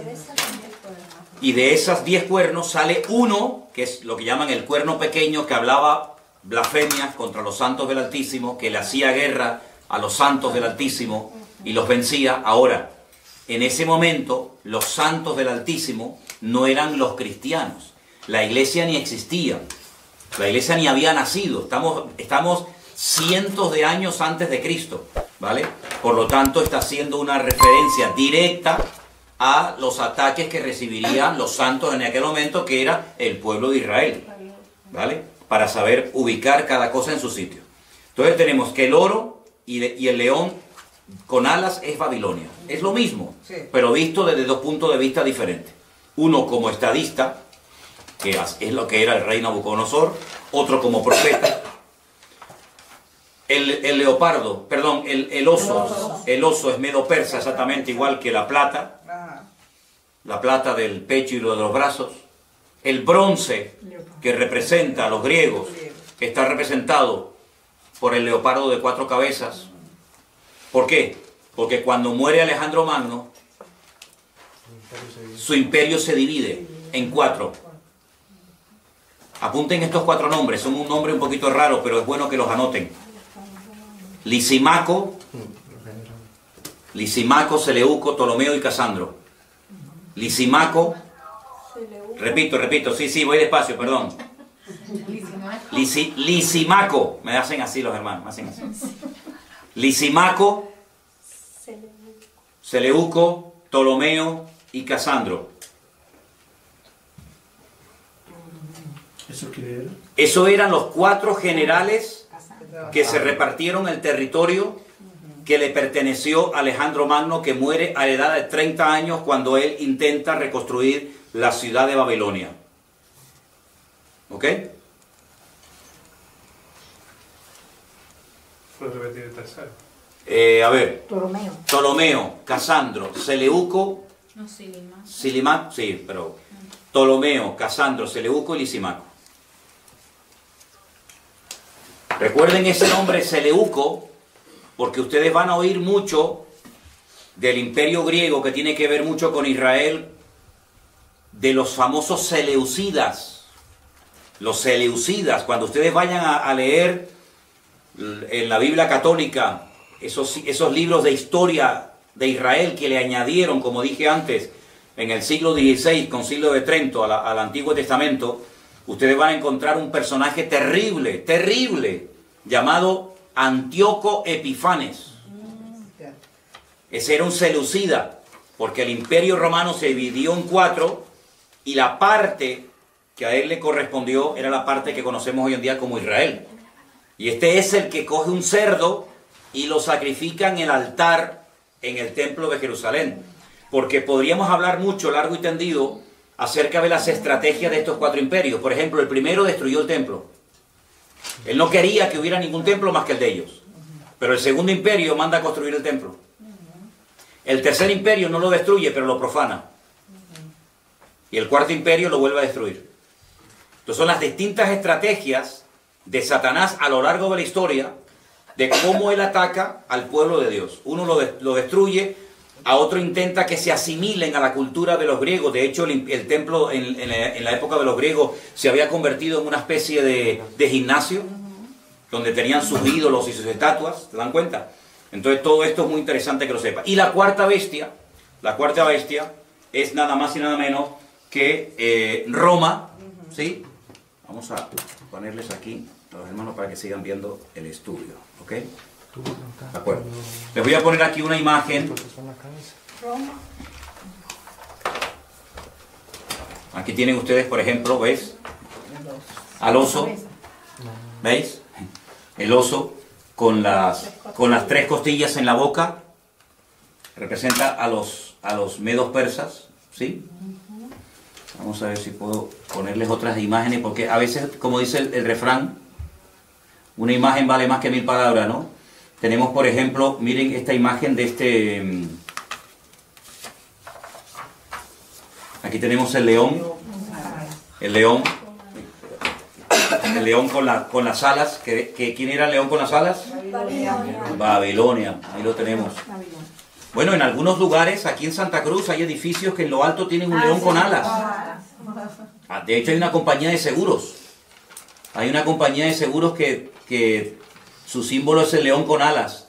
Y de esas 10 cuernos sale uno, que es lo que llaman el cuerno pequeño, que hablaba blasfemias contra los santos del Altísimo, que le hacía guerra a los santos del Altísimo y los vencía. Ahora, en ese momento, los santos del Altísimo no eran los cristianos. La iglesia ni existía. La iglesia ni había nacido. Estamos cientos de años antes de Cristo, ¿vale? Por lo tanto, está haciendo una referencia directa a los ataques que recibirían los santos en aquel momento, que era el pueblo de Israel, ¿vale? Para saber ubicar cada cosa en su sitio. Entonces tenemos que el oro y el león con alas es Babilonia. Es lo mismo, pero visto desde 2 puntos de vista diferentes. Uno como estadista, que es lo que era el rey Nabucodonosor, otro como profeta. El leopardo, perdón, el oso es medo-persa, exactamente igual que la plata del pecho y lo de los brazos. El bronce, que representa a los griegos, que está representado por el leopardo de 4 cabezas. ¿Por qué? Porque cuando muere Alejandro Magno, su imperio se divide en 4. Apunten estos 4 nombres, son un nombre un poquito raro, pero es bueno que los anoten. Lisimaco, Seleuco, Ptolomeo y Casandro. Lisimaco, repito, sí, voy despacio, perdón. Lisimaco, me hacen así los hermanos, me hacen así. Lisimaco, Seleuco, Ptolomeo y Casandro.
¿Eso qué era?
Eso eran los 4 generales que se repartieron el territorio que le perteneció a Alejandro Magno, que muere a la edad de 30 años cuando él intenta reconstruir la ciudad de Babilonia. ¿Ok?
¿Puedes repetir el tercero?
A ver. Ptolomeo, Casandro, Seleuco.
No, Silimaco.
Silimaco, sí, pero Ptolomeo, Casandro, Seleuco y Lisimaco. Recuerden ese nombre Seleuco, porque ustedes van a oír mucho del imperio griego, que tiene que ver mucho con Israel, de los famosos seleucidas. Los seleucidas, cuando ustedes vayan a leer en la Biblia católica esos libros de historia de Israel que le añadieron, como dije antes, en el siglo XVI, Concilio de Trento, al Antiguo Testamento, ustedes van a encontrar un personaje terrible, llamado Antíoco Epifanes. Ese era un seleucida, porque el imperio romano se dividió en 4 y la parte que a él le correspondió era la parte que conocemos hoy en día como Israel. Y este es el que coge un cerdo y lo sacrifica en el altar en el templo de Jerusalén. Porque podríamos hablar mucho, largo y tendido, acerca de las estrategias de estos 4 imperios. Por ejemplo, el primero destruyó el templo. Él no quería que hubiera ningún templo más que el de ellos. Pero el segundo imperio manda a construir el templo. El tercer imperio no lo destruye, pero lo profana. Y el cuarto imperio lo vuelve a destruir. Entonces son las distintas estrategias de Satanás a lo largo de la historia, de cómo él ataca al pueblo de Dios. Uno lo destruye, a otro intenta que se asimilen a la cultura de los griegos. De hecho, el templo en la época de los griegos se había convertido en una especie de gimnasio, donde tenían sus ídolos y sus estatuas. ¿Se dan cuenta? Entonces todo esto es muy interesante que lo sepa. Y la cuarta bestia es nada más y nada menos que Roma, ¿sí? Vamos a ponerles aquí, los hermanos, para que sigan viendo el estudio, ¿ok? De acuerdo. Les voy a poner aquí una imagen. Aquí tienen ustedes, por ejemplo, ¿ves? Al oso, ¿veis? El oso con las 3 costillas en la boca, representa a los medos persas, ¿sí? Vamos a ver si puedo ponerles otras imágenes, porque a veces, como dice el refrán, una imagen vale más que 1000 palabras, ¿no? Tenemos, por ejemplo, miren esta imagen de este... Aquí tenemos el león. El león con las alas. ¿Quién era el león con las alas? Babilonia. Ahí lo tenemos. Bueno, en algunos lugares, aquí en Santa Cruz, hay edificios que en lo alto tienen un león con alas. De hecho, hay una compañía de seguros. Hay una compañía de seguros que su símbolo es el león con alas.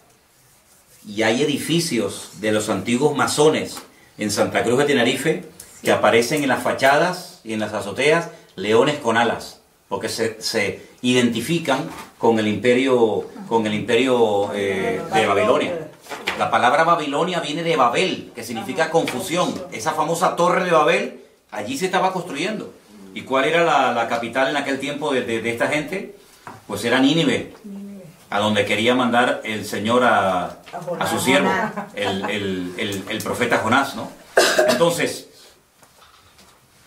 Y hay edificios de los antiguos masones en Santa Cruz de Tenerife que aparecen en las fachadas y en las azoteas leones con alas, porque se identifican con el imperio de Babilonia. La palabra Babilonia viene de Babel, que significa confusión. Esa famosa torre de Babel, allí se estaba construyendo. ¿Y cuál era la capital en aquel tiempo de esta gente? Pues era Nínive, a donde quería mandar el Señor a su siervo, el profeta Jonás, ¿no? Entonces,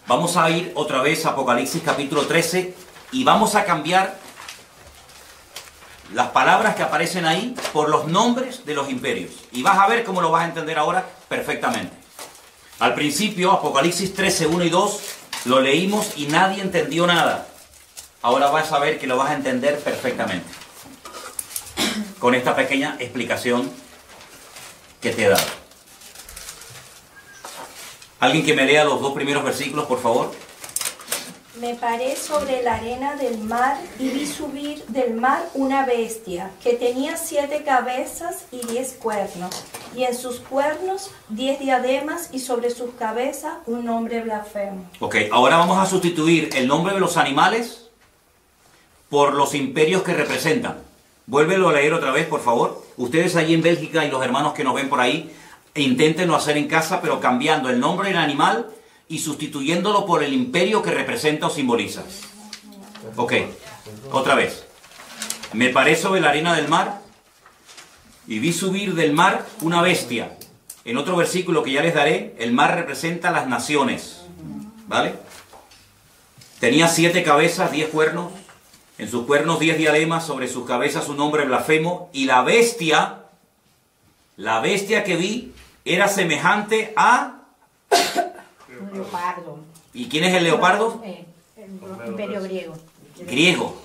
vamos a ir otra vez a Apocalipsis capítulo 13 y vamos a cambiar las palabras que aparecen ahí por los nombres de los imperios. Y vas a ver cómo lo vas a entender ahora perfectamente. Al principio, Apocalipsis 13, 1 y 2, lo leímos y nadie entendió nada. Ahora vas a ver que lo vas a entender perfectamente con esta pequeña explicación que te he dado. ¿Alguien que me lea los 2 primeros versículos, por favor?
Me paré sobre la arena del mar y vi subir del mar una bestia que tenía 7 cabezas y 10 cuernos, y en sus cuernos 10 diademas y sobre sus cabezas un nombre blasfemo.
Ok, ahora vamos a sustituir el nombre de los animales por los imperios que representan. Vuélvelo a leer otra vez, por favor. Ustedes allí en Bélgica y los hermanos que nos ven por ahí, inténtenlo hacer en casa, pero cambiando el nombre del animal y sustituyéndolo por el imperio que representa o simboliza. Ok, otra vez. Me paré sobre la arena del mar y vi subir del mar una bestia. En otro versículo que ya les daré, el mar representa las naciones. ¿Vale? Tenía 7 cabezas, 10 cuernos. En sus cuernos 10 diademas, sobre sus cabezas un nombre blasfemo. Y la bestia que vi era semejante a...
Un leopardo.
¿Y quién es el leopardo?
El imperio griego.
Griego.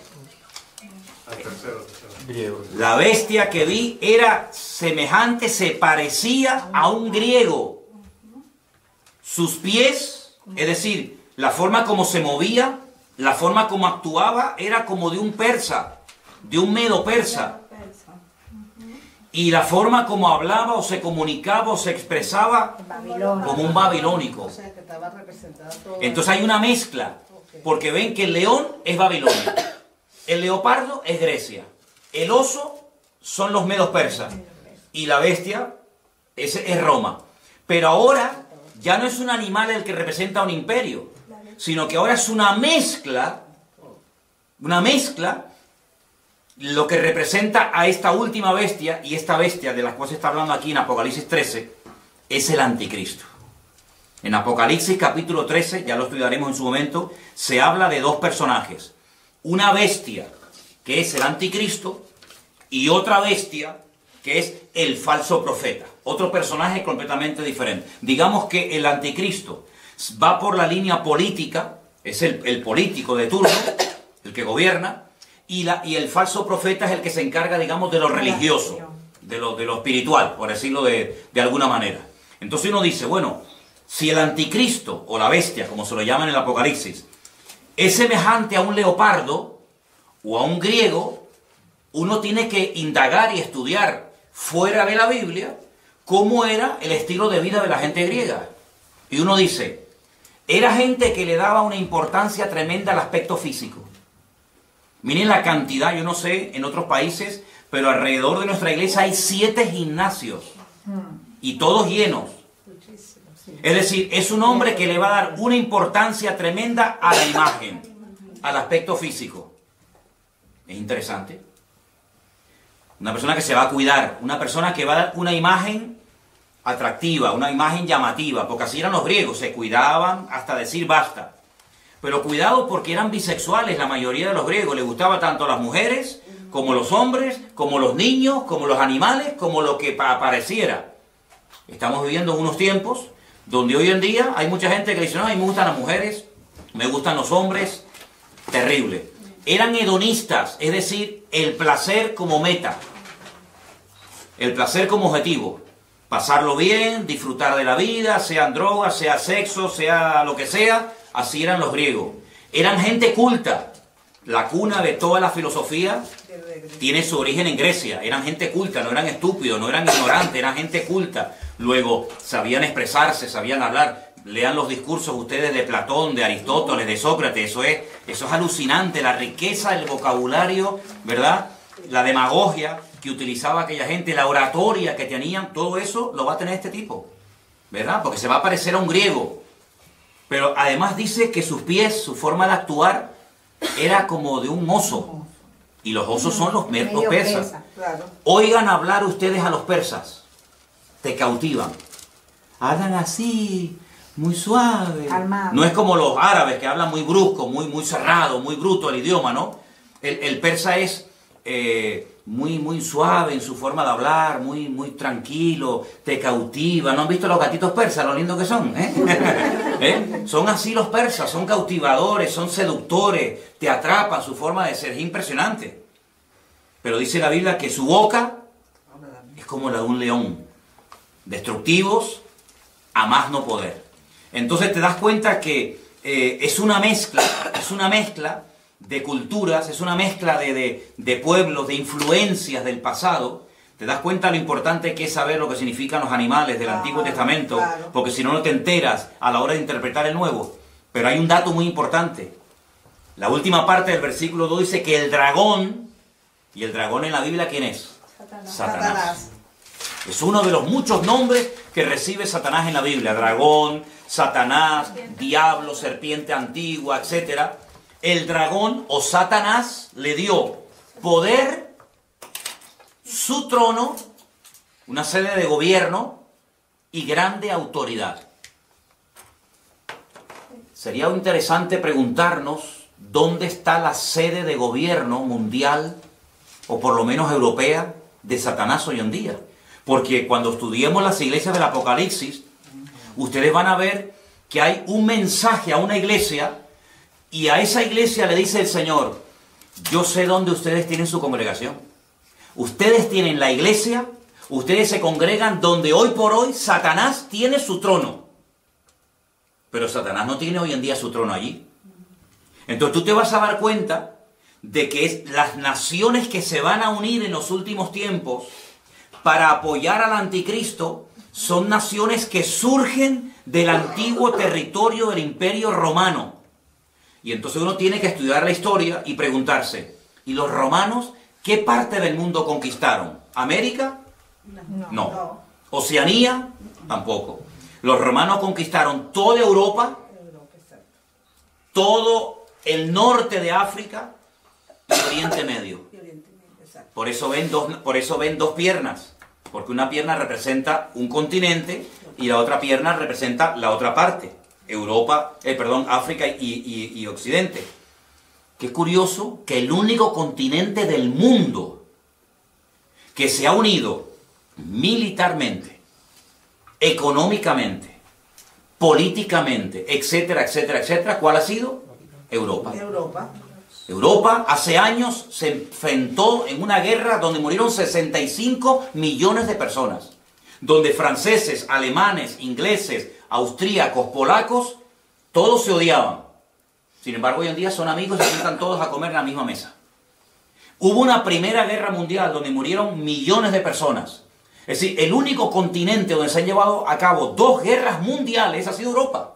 Griego.
La bestia que vi era semejante, se parecía a un griego. Sus pies, es decir, la forma como se movía, la forma como actuaba, era como de un persa, de un medo persa. Y la forma como hablaba o se comunicaba o se expresaba como un babilónico. Entonces hay una mezcla, porque ven que el león es Babilonia, el leopardo es Grecia, el oso son los medos persas y la bestia es Roma. Pero ahora ya no es un animal el que representa un imperio, sino que ahora es una mezcla, lo que representa a esta última bestia, y esta bestia de la cual se está hablando aquí en Apocalipsis 13, es el anticristo. En Apocalipsis capítulo 13, ya lo estudiaremos en su momento, se habla de 2 personajes. Una bestia, que es el anticristo, y otra bestia, que es el falso profeta. Otro personaje completamente diferente. Digamos que el anticristo va por la línea política, es el político de turno, el que gobierna, y el falso profeta es el que se encarga, digamos, de lo religioso, de lo espiritual, por decirlo de alguna manera. Entonces uno dice, bueno, si el anticristo, o la bestia, como se lo llama en el Apocalipsis, es semejante a un leopardo o a un griego, uno tiene que indagar y estudiar fuera de la Biblia cómo era el estilo de vida de la gente griega. Y uno dice, era gente que le daba una importancia tremenda al aspecto físico. Miren la cantidad, yo no sé en otros países, pero alrededor de nuestra iglesia hay 7 gimnasios y todos llenos. Es decir, es un hombre que le va a dar una importancia tremenda a la imagen, al aspecto físico. Es interesante. Una persona que se va a cuidar, una persona que va a dar una imagen atractiva, una imagen llamativa, porque así eran los griegos, se cuidaban hasta decir basta. Pero cuidado porque eran bisexuales la mayoría de los griegos, les gustaba tanto las mujeres, como los hombres, como los niños, como los animales, como lo que apareciera. Estamos viviendo en unos tiempos donde hoy en día hay mucha gente que dice, no, a mí me gustan las mujeres, me gustan los hombres, terrible. Eran hedonistas, es decir, el placer como meta, el placer como objetivo. Pasarlo bien, disfrutar de la vida, sean drogas, sea sexo, sea lo que sea, así eran los griegos. Eran gente culta. La cuna de toda la filosofía tiene su origen en Grecia. Eran gente culta, no eran estúpidos, no eran ignorantes, eran gente culta. Luego, sabían expresarse, sabían hablar. Lean los discursos ustedes de Platón, de Aristóteles, de Sócrates. Eso es alucinante, la riqueza del vocabulario, ¿verdad? La demagogia que utilizaba aquella gente, la oratoria que tenían, todo eso lo va a tener este tipo, ¿verdad? Porque se va a parecer a un griego. Pero además dice que sus pies, su forma de actuar, era como de un oso. Y los osos son los persas.
Claro.
Oigan hablar ustedes a los persas. Te cautivan. Hablan así, muy suave.
Calmado.
No es como los árabes que hablan muy brusco, muy cerrado, muy bruto el idioma, ¿no? El persa es muy suave en su forma de hablar, muy tranquilo, te cautiva. ¿No han visto los gatitos persas, lo lindos que son? Son así los persas, son cautivadores, son seductores, te atrapan, su forma de ser es impresionante. Pero dice la Biblia que su boca es como la de un león, destructivos a más no poder. Entonces te das cuenta que es una mezcla de culturas, es una mezcla de pueblos, de influencias del pasado. Te das cuenta lo importante que es saber lo que significan los animales del Antiguo Testamento,
claro.
Porque si no, no te enteras a la hora de interpretar el Nuevo. Pero hay un dato muy importante. La última parte del versículo 2 dice que el dragón, y el dragón en la Biblia, ¿quién es? Satanás. Es uno de los muchos nombres que recibe Satanás en la Biblia. Dragón, Satanás, diablo, serpiente antigua, etc. El dragón o Satanás le dio poder, su trono, una sede de gobierno y grande autoridad. Sería interesante preguntarnos dónde está la sede de gobierno mundial, o por lo menos europea, de Satanás hoy en día. Porque cuando estudiemos las iglesias del Apocalipsis, ustedes van a ver que hay un mensaje a una iglesia, y a esa iglesia le dice el Señor, yo sé dónde ustedes tienen su congregación. Ustedes tienen la iglesia, ustedes se congregan donde hoy por hoy Satanás tiene su trono. Pero Satanás no tiene hoy en día su trono allí. Entonces tú te vas a dar cuenta de que las naciones que se van a unir en los últimos tiempos para apoyar al anticristo son naciones que surgen del antiguo territorio del Imperio Romano. Y entonces uno tiene que estudiar la historia y preguntarse, ¿y los romanos qué parte del mundo conquistaron? ¿América? No. ¿Oceanía? Tampoco. Los romanos conquistaron toda Europa, todo el norte de África y Oriente Medio. Por eso ven dos piernas, porque una pierna representa un continente y la otra pierna representa la otra parte, África y Occidente. Qué curioso que el único continente del mundo que se ha unido militarmente, económicamente, políticamente, etcétera, etcétera, etcétera, ¿cuál ha sido? Europa. Europa hace años se enfrentó en una guerra donde murieron 65 millones de personas, donde franceses, alemanes, ingleses, austríacos, polacos, todos se odiaban. Sin embargo, hoy en día son amigos y se sientan todos a comer en la misma mesa. Hubo una primera guerra mundial donde murieron millones de personas. Es decir, el único continente donde se han llevado a cabo 2 guerras mundiales ha sido Europa.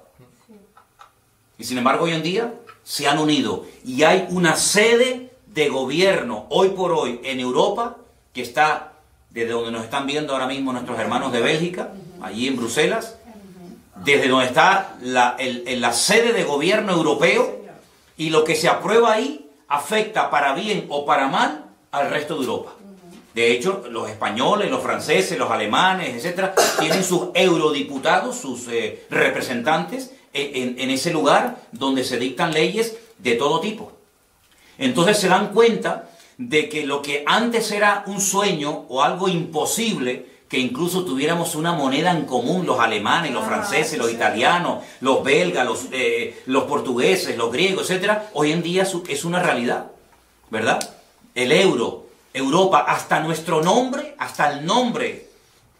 Y sin embargo, hoy en día se han unido y hay una sede de gobierno hoy por hoy en Europa que está desde donde nos están viendo ahora mismo nuestros hermanos de Bélgica, allí en Bruselas, desde donde está la sede de gobierno europeo, y lo que se aprueba ahí afecta para bien o para mal al resto de Europa. De hecho, los españoles, los franceses, los alemanes, etcétera, tienen sus eurodiputados, sus representantes en ese lugar donde se dictan leyes de todo tipo. Entonces se dan cuenta de que lo que antes era un sueño o algo imposible, que incluso tuviéramos una moneda en común, los alemanes, los franceses, los italianos, los belgas, los portugueses, los griegos, etcétera, hoy en día es una realidad, ¿verdad? El euro, Europa, hasta nuestro nombre, hasta el nombre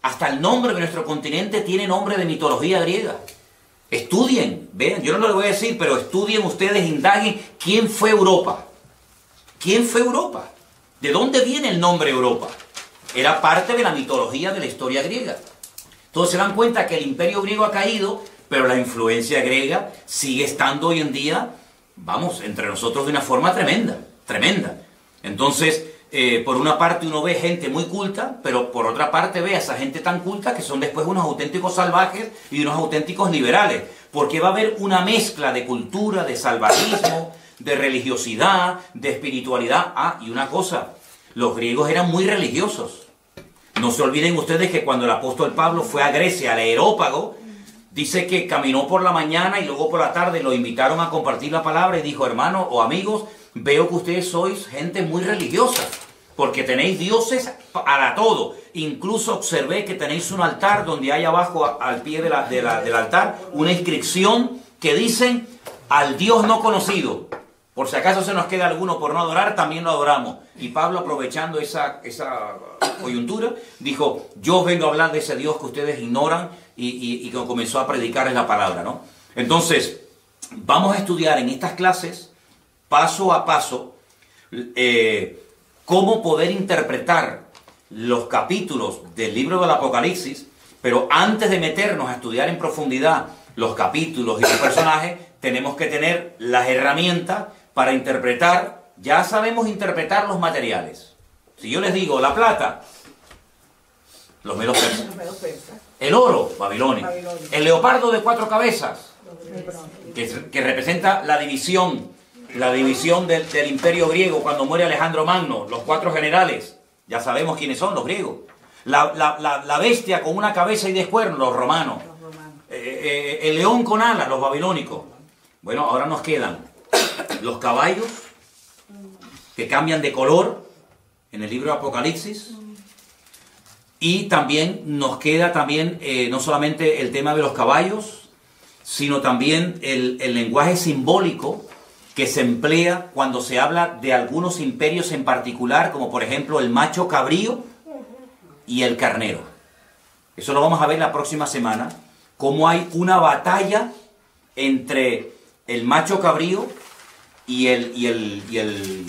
de nuestro continente tiene nombre de mitología griega. Estudien, vean, yo no lo voy a decir, pero estudien ustedes, indaguen quién fue Europa. ¿Quién fue Europa? ¿De dónde viene el nombre Europa? Era parte de la mitología de la historia griega. Entonces se dan cuenta que el imperio griego ha caído, pero la influencia griega sigue estando hoy en día, vamos, entre nosotros de una forma tremenda, tremenda. Entonces, por una parte uno ve gente muy culta, pero por otra parte ve a esa gente tan culta que son después unos auténticos salvajes y unos auténticos liberales, porque va a haber una mezcla de cultura, de salvajismo, de religiosidad, de espiritualidad. Ah, y una cosa, los griegos eran muy religiosos. No se olviden ustedes que cuando el apóstol Pablo fue a Grecia, al Areópago, dice que caminó por la mañana y luego por la tarde lo invitaron a compartir la palabra y dijo, hermanos o amigos, veo que ustedes sois gente muy religiosa, porque tenéis dioses para todo. Incluso observé que tenéis un altar donde hay abajo, al pie del altar, una inscripción que dicen, al Dios no conocido. Por si acaso se nos queda alguno por no adorar, también lo adoramos. Y Pablo, aprovechando esa coyuntura, dijo, yo os vengo a hablar de ese Dios que ustedes ignoran, y comenzó a predicarles la palabra, ¿no? Entonces, vamos a estudiar en estas clases, paso a paso, cómo poder interpretar los capítulos del libro del Apocalipsis, pero antes de meternos a estudiar en profundidad los capítulos y los personajes, tenemos que tener las herramientas para interpretar. Ya sabemos interpretar los materiales. Si yo les digo la plata, los medos persas. El oro, Babilonia. El leopardo de 4 cabezas, que representa la división del imperio griego cuando muere Alejandro Magno, los 4 generales, ya sabemos quiénes son, los griegos. La bestia con una cabeza y 10 cuernos, los romanos. El león con alas, los babilónicos. Bueno, ahora nos quedan los caballos que cambian de color en el libro de Apocalipsis, y también nos queda no solamente el tema de los caballos, sino también el lenguaje simbólico que se emplea cuando se habla de algunos imperios en particular, como por ejemplo el macho cabrío y el carnero. Eso lo vamos a ver la próxima semana, cómo hay una batalla entre el macho cabrío y el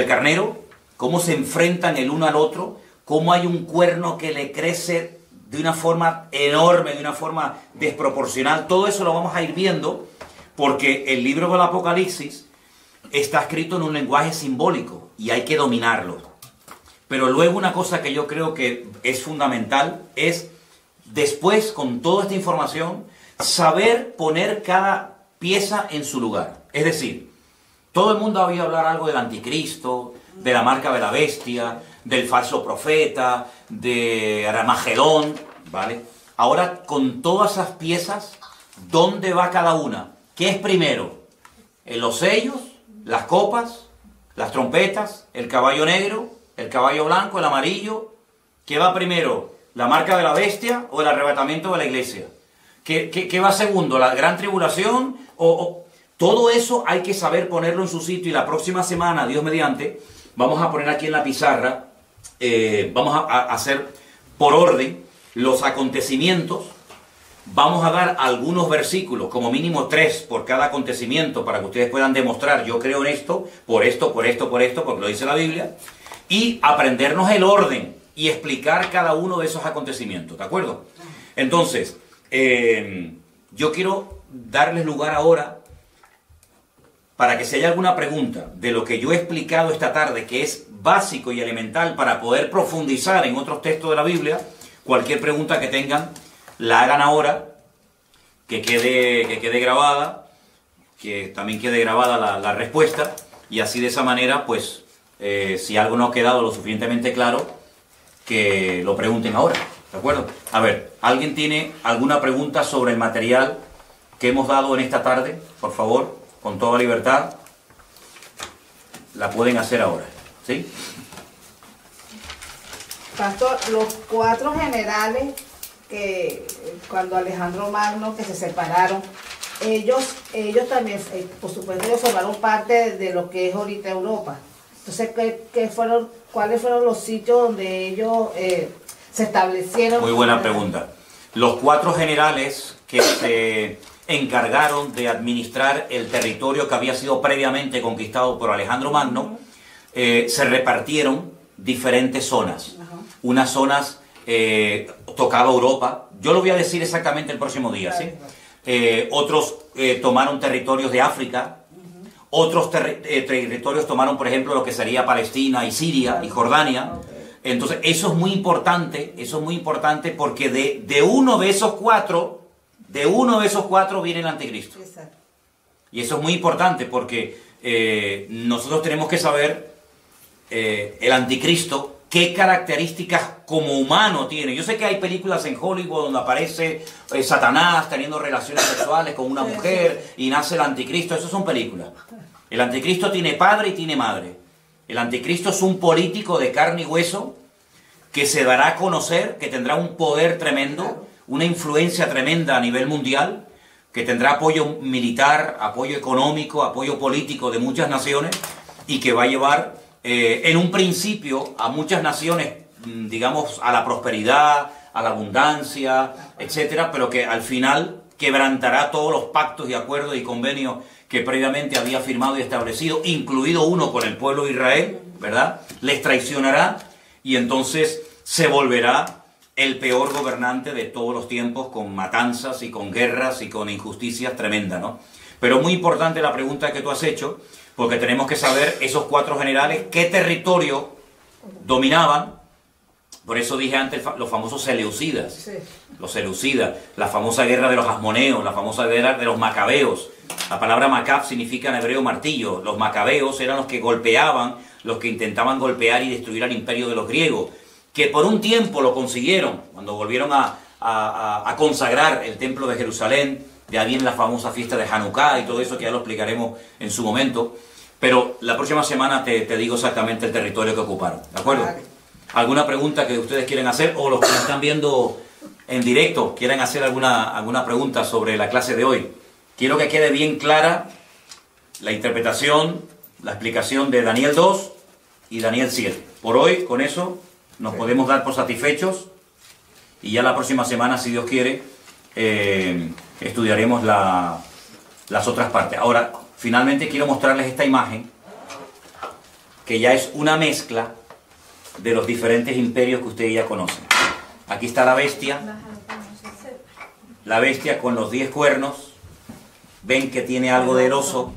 carnero, cómo se enfrentan el uno al otro, cómo hay un cuerno que le crece de una forma enorme, de una forma desproporcional. Todo eso lo vamos a ir viendo, porque el libro del Apocalipsis está escrito en un lenguaje simbólico y hay que dominarlo. Pero luego una cosa que yo creo que es fundamental es, después, con toda esta información, saber poner cada pieza en su lugar. Es decir, todo el mundo ha oído hablar algo del anticristo, de la marca de la bestia, del falso profeta, de Armagedón, ¿vale? Ahora, con todas esas piezas, ¿dónde va cada una? ¿Qué es primero? ¿Los sellos, las copas, las trompetas, el caballo negro, el caballo blanco, el amarillo? ¿Qué va primero? ¿La marca de la bestia o el arrebatamiento de la iglesia? ¿Qué va segundo? ¿La gran tribulación? Todo eso hay que saber ponerlo en su sitio, y la próxima semana, Dios mediante, vamos a poner aquí en la pizarra, vamos a hacer por orden los acontecimientos. Vamos a dar algunos versículos, como mínimo 3 por cada acontecimiento, para que ustedes puedan demostrar, yo creo en esto, por esto, porque lo dice la Biblia, y aprendernos el orden y explicar cada uno de esos acontecimientos, ¿de acuerdo? Entonces, yo quiero darles lugar ahora para que si hay alguna pregunta de lo que yo he explicado esta tarde, que es básico y elemental para poder profundizar en otros textos de la Biblia, cualquier pregunta que tengan, la hagan ahora, que quede grabada, que también quede grabada la respuesta, y así de esa manera, pues, si algo no ha quedado lo suficientemente claro, que lo pregunten ahora, ¿de acuerdo? A ver, ¿alguien tiene alguna pregunta sobre el material que hemos dado en esta tarde? Por favor, con toda libertad, la pueden hacer ahora, ¿sí?
Pastor, los 4 generales que cuando Alejandro Magno, que se separaron, ellos también, por supuesto, ellos formaron parte de lo que es ahorita Europa. Entonces, ¿cuáles fueron los sitios donde ellos se establecieron?
Muy buena pregunta. Los 4 generales que se encargaron de administrar el territorio que había sido previamente conquistado por Alejandro Magno, se repartieron diferentes zonas. Unas zonas tocaba Europa. Yo lo voy a decir exactamente el próximo día, ¿sí? Otros tomaron territorios de África. Otros territorios tomaron, por ejemplo, lo que sería Palestina y Siria y Jordania. Entonces, eso es muy importante porque de uno de esos cuatro viene el anticristo. Y eso es muy importante porque nosotros tenemos que saber el anticristo, qué características como humano tiene. Yo sé que hay películas en Hollywood donde aparece Satanás teniendo relaciones sexuales con una mujer y nace el anticristo. Esas son películas. El anticristo tiene padre y tiene madre. El anticristo es un político de carne y hueso que se dará a conocer, que tendrá un poder tremendo, una influencia tremenda a nivel mundial, que tendrá apoyo militar, apoyo económico, apoyo político de muchas naciones y que va a llevar en un principio a muchas naciones, digamos, a la prosperidad, a la abundancia, etcétera, pero que al final quebrantará todos los pactos y acuerdos y convenios que previamente había firmado y establecido, incluido uno con el pueblo de Israel, ¿verdad? Les traicionará y entonces se volverá el peor gobernante de todos los tiempos, con matanzas y con guerras y con injusticias tremendas, ¿no? Pero muy importante la pregunta que tú has hecho, porque tenemos que saber esos 4 generales qué territorio dominaban. Por eso dije antes los famosos seleucidas, sí. Los seleucidas, la famosa guerra de los asmoneos, la famosa guerra de los macabeos. La palabra macab significa en hebreo martillo. Los macabeos eran los que golpeaban, los que intentaban golpear y destruir al imperio de los griegos, que por un tiempo lo consiguieron, cuando volvieron a consagrar el templo de Jerusalén. De ahí viene la famosa fiesta de Hanukkah y todo eso, que ya lo explicaremos en su momento. Pero la próxima semana te digo exactamente el territorio que ocuparon, ¿de acuerdo? ¿Alguna pregunta que ustedes quieren hacer? O los que están viendo en directo quieren hacer alguna pregunta sobre la clase de hoy. Quiero que quede bien clara la interpretación, la explicación de Daniel 2 y Daniel 7. Por hoy, con eso, nos podemos dar por satisfechos. Y ya la próxima semana, si Dios quiere, estudiaremos las otras partes. Ahora, finalmente quiero mostrarles esta imagen, que ya es una mezcla de los diferentes imperios que ustedes ya conocen. Aquí está la bestia con los 10 cuernos. Ven que tiene algo del oso,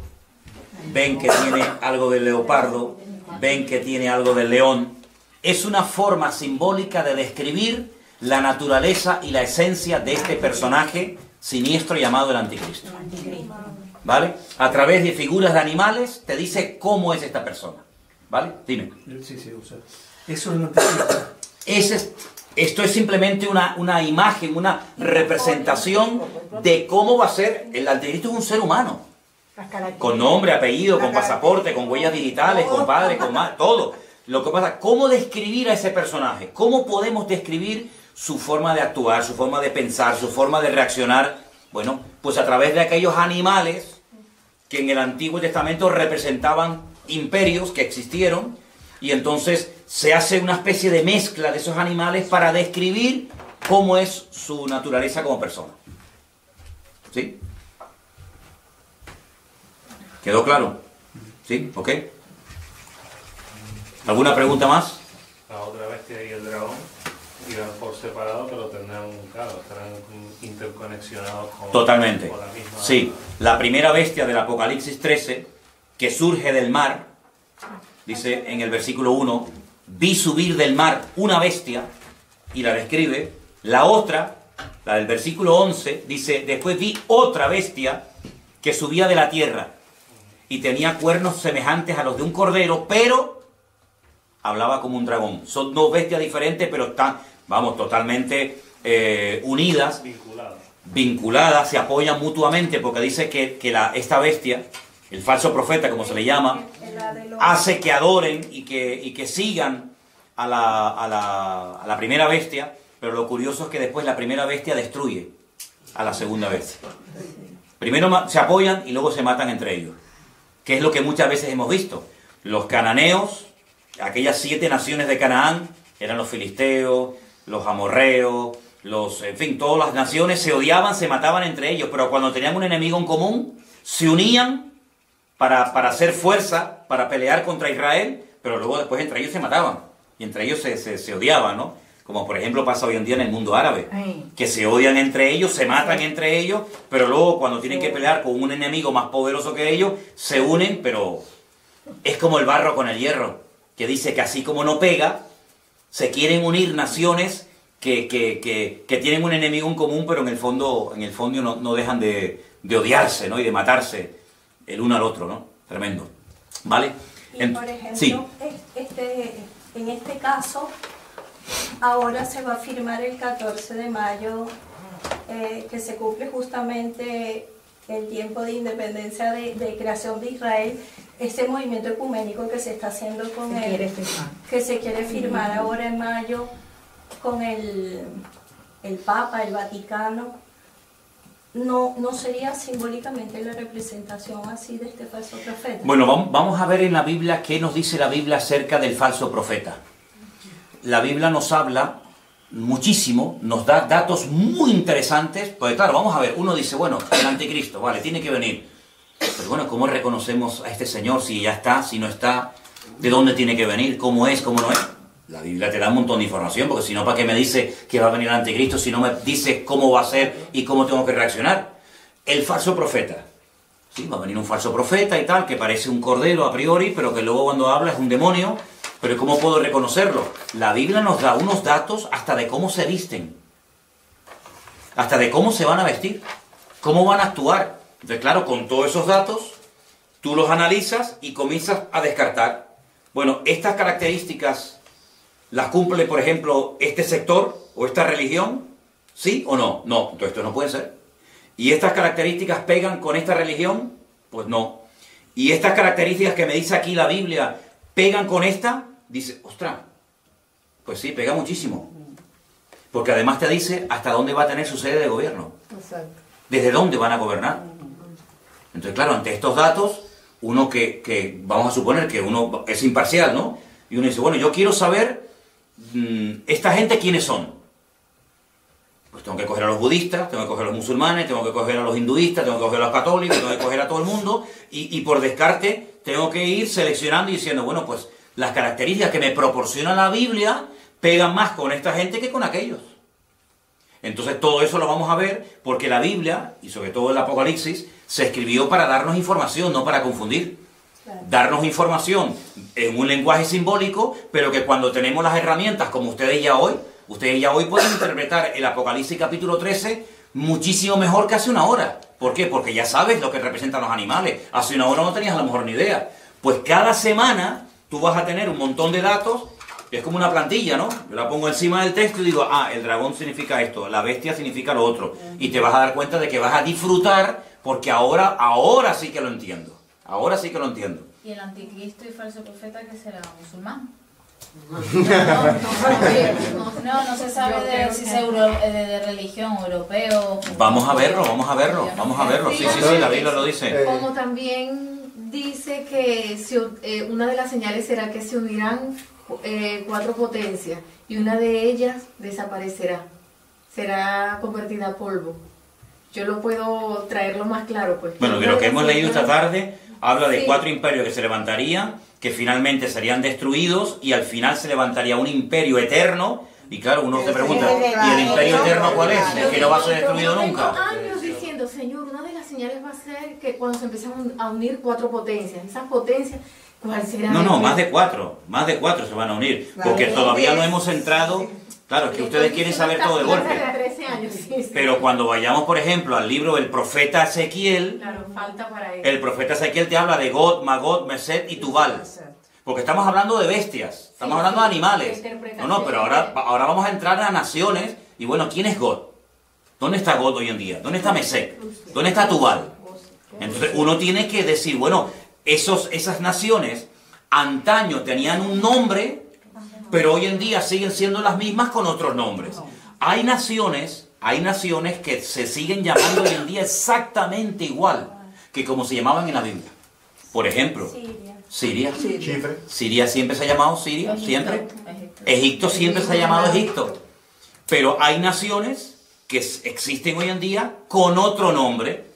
ven que tiene algo del leopardo, ven que tiene algo del león. Es una forma simbólica de describir la naturaleza y la esencia de este personaje siniestro llamado el anticristo. ¿Vale? A través de figuras de animales te dice cómo es esta persona. ¿Vale? Dime.
Sí, o sea, eso es el anticristo.
Esto es simplemente una imagen, una representación de cómo va a ser. El anticristo es un ser humano. Con nombre, apellido, con pasaporte, con huellas digitales, con padre, con madre, todo. Lo que pasa, ¿cómo describir a ese personaje? ¿Cómo podemos describir su forma de actuar, su forma de pensar, su forma de reaccionar? Bueno, pues a través de aquellos animales que en el Antiguo Testamento representaban imperios que existieron, y entonces se hace una especie de mezcla de esos animales para describir cómo es su naturaleza como persona. ¿Sí? ¿Quedó claro? ¿Sí? ¿Ok? ¿Alguna pregunta más?
La otra bestia y el dragón irán por separado, pero tendrán, claro, estarán interconexionados con...
Totalmente.
Con la misma...
Sí, la primera bestia del Apocalipsis 13, que surge del mar, dice en el versículo 1, vi subir del mar una bestia, y la describe. La otra, la del versículo 11, dice, después vi otra bestia que subía de la tierra, y tenía cuernos semejantes a los de un cordero, pero hablaba como un dragón. Son dos bestias diferentes, pero están, vamos, totalmente unidas, vinculadas, se apoyan mutuamente, porque dice que esta bestia, el falso profeta, como se le llama, hace que adoren y que sigan a la primera bestia, pero lo curioso es que después la primera bestia destruye a la segunda bestia. Primero se apoyan y luego se matan entre ellos, que es lo que muchas veces hemos visto. Los cananeos, aquellas 7 naciones de Canaán, eran los filisteos, los amorreos, en fin, todas las naciones se odiaban, se mataban entre ellos, pero cuando tenían un enemigo en común, se unían para hacer fuerza, para pelear contra Israel, pero luego después entre ellos se mataban, y entre ellos se odiaban, ¿no? Como por ejemplo pasa hoy en día en el mundo árabe, que se odian entre ellos, se matan entre ellos, pero luego cuando tienen que pelear con un enemigo más poderoso que ellos, se unen, pero es como el barro con el hierro, que dice que así como no pega, se quieren unir naciones que tienen un enemigo en común, pero en el fondo no dejan de odiarse, ¿no? Y de matarse el uno al otro, ¿no? Tremendo. ¿Vale?
Y por ejemplo,
sí.
En este caso, ahora se va a firmar el 14 de mayo, que se cumple justamente el tiempo de independencia de creación de Israel, este movimiento ecuménico que se está haciendo con que se quiere firmar ahora en mayo con el Papa, el Vaticano. ¿No sería simbólicamente la representación así de este falso profeta?
Bueno, vamos a ver en la Biblia qué nos dice la Biblia acerca del falso profeta. La Biblia nos habla muchísimo, nos da datos muy interesantes, porque claro, vamos a ver, uno dice, bueno, el anticristo, vale, tiene que venir. Pero bueno, ¿cómo reconocemos a este señor? Si ya está, si no está, ¿de dónde tiene que venir? ¿Cómo es? ¿Cómo no es? La Biblia te da un montón de información, porque si no, ¿para qué me dice que va a venir el anticristo si no me dice cómo va a ser y cómo tengo que reaccionar? El falso profeta. Sí, va a venir un falso profeta y tal, que parece un cordero a priori, pero que luego cuando habla es un demonio. Pero ¿cómo puedo reconocerlo? La Biblia nos da unos datos hasta de cómo se visten, hasta de cómo se van a vestir, cómo van a actuar. Entonces, claro, con todos esos datos, tú los analizas y comienzas a descartar. Bueno, estas características las cumple, por ejemplo, este sector o esta religión, ¿sí o no? No, entonces esto no puede ser. ¿Y estas características pegan con esta religión? Pues no. ¿Y estas características que me dice aquí la Biblia pegan con esta? Dice, ostras, pues sí, pega muchísimo. Porque además te dice hasta dónde va a tener su sede de gobierno. Exacto. Desde dónde van a gobernar. Entonces, claro, ante estos datos, uno que vamos a suponer que uno es imparcial, ¿no? Y uno dice, bueno, yo quiero saber, ¿esta gente quiénes son? Pues tengo que coger a los budistas, tengo que coger a los musulmanes, tengo que coger a los hinduistas, tengo que coger a los católicos, tengo que coger a todo el mundo, y por descarte tengo que ir seleccionando y diciendo, bueno, pues las características que me proporciona la Biblia pegan más con esta gente que con aquellos. Entonces todo eso lo vamos a ver porque la Biblia, y sobre todo el Apocalipsis, se escribió para darnos información, no para confundir. Claro. Darnos información en un lenguaje simbólico, pero que cuando tenemos las herramientas, como ustedes ya hoy pueden interpretar el Apocalipsis capítulo 13 muchísimo mejor que hace una hora. ¿Por qué? Porque ya sabes lo que representan los animales. Hace una hora no tenías a lo mejor ni idea. Pues cada semana tú vas a tener un montón de datos. Es como una plantilla, ¿no? Yo la pongo encima del texto y digo, el dragón significa esto, la bestia significa lo otro. Y te vas a dar cuenta de que vas a disfrutar, porque ahora sí que lo entiendo. Ahora sí que lo entiendo.
¿Y el anticristo y falso profeta que será? ¿Musulmán? No se sabe si es de religión, europeo.
Vamos a verlo. Sí, la Biblia lo dice.
Como también dice que una de las señales será que se unirán 4 potencias y una de ellas desaparecerá, será convertida a polvo. Yo lo puedo traerlo más claro, pues.
Bueno, de lo que hemos leído esta tarde habla de 4 imperios que se levantarían, que finalmente serían destruidos y al final se levantaría un imperio eterno. Y claro, uno se pregunta, ¿y el imperio eterno cuál es? ¿Es que no va a ser destruido nunca?
Años diciendo, Señor, una de las señales va a ser que cuando se empiezan a unir 4 potencias, esas potencias, ¿cuál será?
No, más de 4 se van a unir, porque todavía no hemos entrado. Claro, es que ustedes quieren saber todo de golpe. Pero cuando vayamos, por ejemplo, al libro del profeta Ezequiel,
claro, falta para eso.
El profeta Ezequiel te habla de God, Magog, Mesed y Tubal. Porque estamos hablando de bestias, estamos hablando de animales. No, pero ahora vamos a entrar a naciones. Y bueno, ¿quién es God? ¿Dónde está God hoy en día? ¿Dónde está Mesec? ¿Dónde está Tubal? Entonces uno tiene que decir, bueno, esas naciones antaño tenían un nombre, pero hoy en día siguen siendo las mismas con otros nombres. Hay naciones que se siguen llamando hoy en día exactamente igual que como se llamaban en la Biblia. Por ejemplo, Siria. Siria siempre se ha llamado Siria, siempre. Egipto siempre se ha llamado Egipto. Pero hay naciones que existen hoy en día con otro nombre,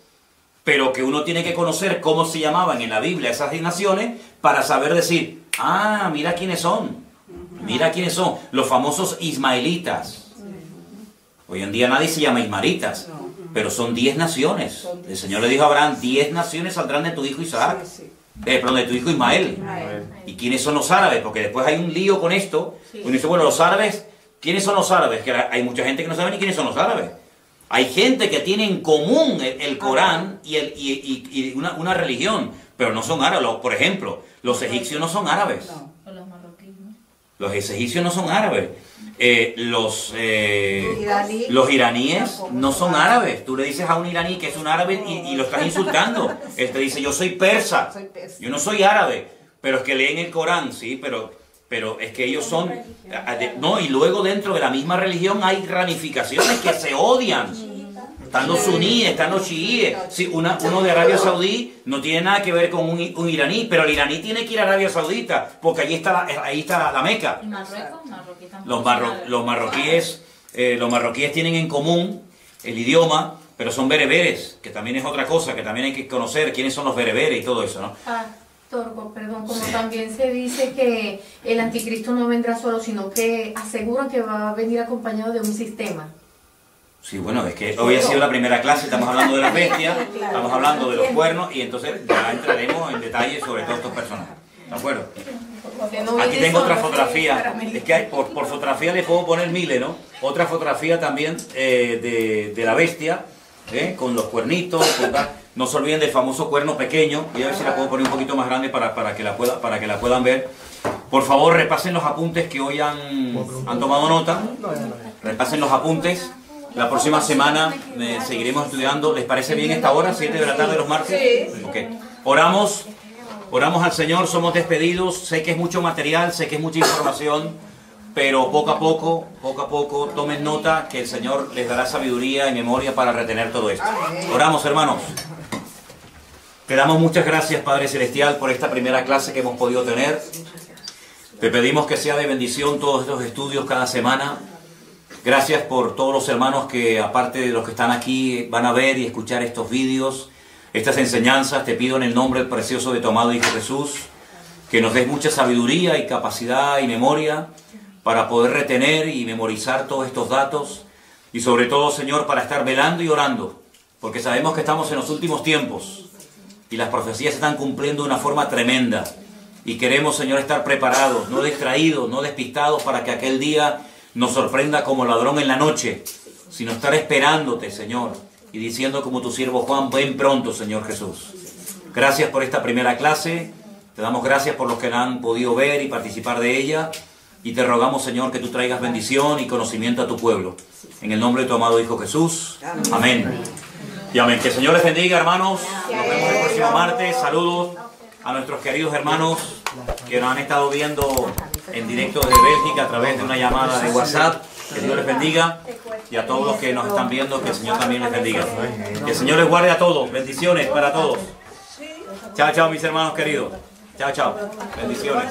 pero que uno tiene que conocer cómo se llamaban en la Biblia esas naciones para saber decir, ah, mira quiénes son. Mira quiénes son. Los famosos ismaelitas. Hoy en día nadie se llama ismaelitas, pero son 10 naciones. El Señor le dijo a Abraham, 10 naciones saldrán de tu hijo Isaac. Perdón, de tu hijo Ismael. ¿Y quiénes son los árabes? Porque después hay un lío con esto. Uno dice, bueno, los árabes, ¿quiénes son los árabes? Que hay mucha gente que no sabe ni quiénes son los árabes. Hay gente que tiene en común el Corán y una religión, pero no son árabes. Por ejemplo, los egipcios no son árabes. Los egipcios no son árabes. Los iraníes no son árabes. Tú le dices a un iraní que es un árabe y lo estás insultando. Él te dice, yo soy persa, yo no soy árabe. Pero es que leen el Corán, sí, pero es que ellos son... No, y luego dentro de la misma religión hay ramificaciones que se odian. Están los suníes, están los chiíes. Sí, uno de Arabia Saudí no tiene nada que ver con un iraní, pero el iraní tiene que ir a Arabia Saudita, porque ahí está la Meca.
¿Y Marruecos?
Los marroquíes tienen en común el idioma, pero son bereberes, que también es otra cosa, que también hay que conocer quiénes son los bereberes y todo eso, ¿no?
Torco, perdón, como también se dice que el anticristo no vendrá solo, sino que aseguran que va a venir acompañado de un sistema.
Sí, bueno, es que hoy ha sido la primera clase, estamos hablando de las bestias, estamos hablando de los cuernos y entonces ya entraremos en detalle sobre todos estos personajes. ¿De acuerdo? Aquí tengo otra fotografía, es que por fotografía le puedo poner miles, ¿no? Otra fotografía también de la bestia, con los cuernitos, no se olviden del famoso cuerno pequeño, voy a ver si la puedo poner un poquito más grande para que la puedan ver. Por favor, repasen los apuntes que hoy han tomado nota, repasen los apuntes. La próxima semana seguiremos estudiando. ¿Les parece bien esta hora? 7 de la tarde los martes. Sí. Okay. Oramos al Señor, somos despedidos. Sé que es mucho material, sé que es mucha información, pero poco a poco, tomen nota que el Señor les dará sabiduría y memoria para retener todo esto. Oramos, hermanos. Te damos muchas gracias, Padre Celestial, por esta primera clase que hemos podido tener. Te pedimos que sea de bendición todos estos estudios cada semana. Gracias por todos los hermanos que, aparte de los que están aquí, van a ver y escuchar estos vídeos, estas enseñanzas. Te pido en el nombre precioso de tu amado Hijo Jesús, que nos des mucha sabiduría y capacidad y memoria para poder retener y memorizar todos estos datos. Y sobre todo, Señor, para estar velando y orando, porque sabemos que estamos en los últimos tiempos y las profecías se están cumpliendo de una forma tremenda. Y queremos, Señor, estar preparados, no distraídos, no despistados, para que aquel día nos sorprenda como ladrón en la noche, sino estar esperándote, Señor, y diciendo como tu siervo Juan, ven pronto, Señor Jesús. Gracias por esta primera clase, te damos gracias por los que la han podido ver y participar de ella, y te rogamos, Señor, que tú traigas bendición y conocimiento a tu pueblo. En el nombre de tu amado Hijo Jesús. Amén. Y amén. Que el Señor les bendiga, hermanos. Nos vemos el próximo martes. Saludos a nuestros queridos hermanos que nos han estado viendo en directo desde Bélgica a través de una llamada de WhatsApp. Que Dios les bendiga. Y a todos los que nos están viendo, que el Señor también les bendiga. Que el Señor les guarde a todos. Bendiciones para todos. Chao, chao, mis hermanos queridos. Chao, chao. Bendiciones.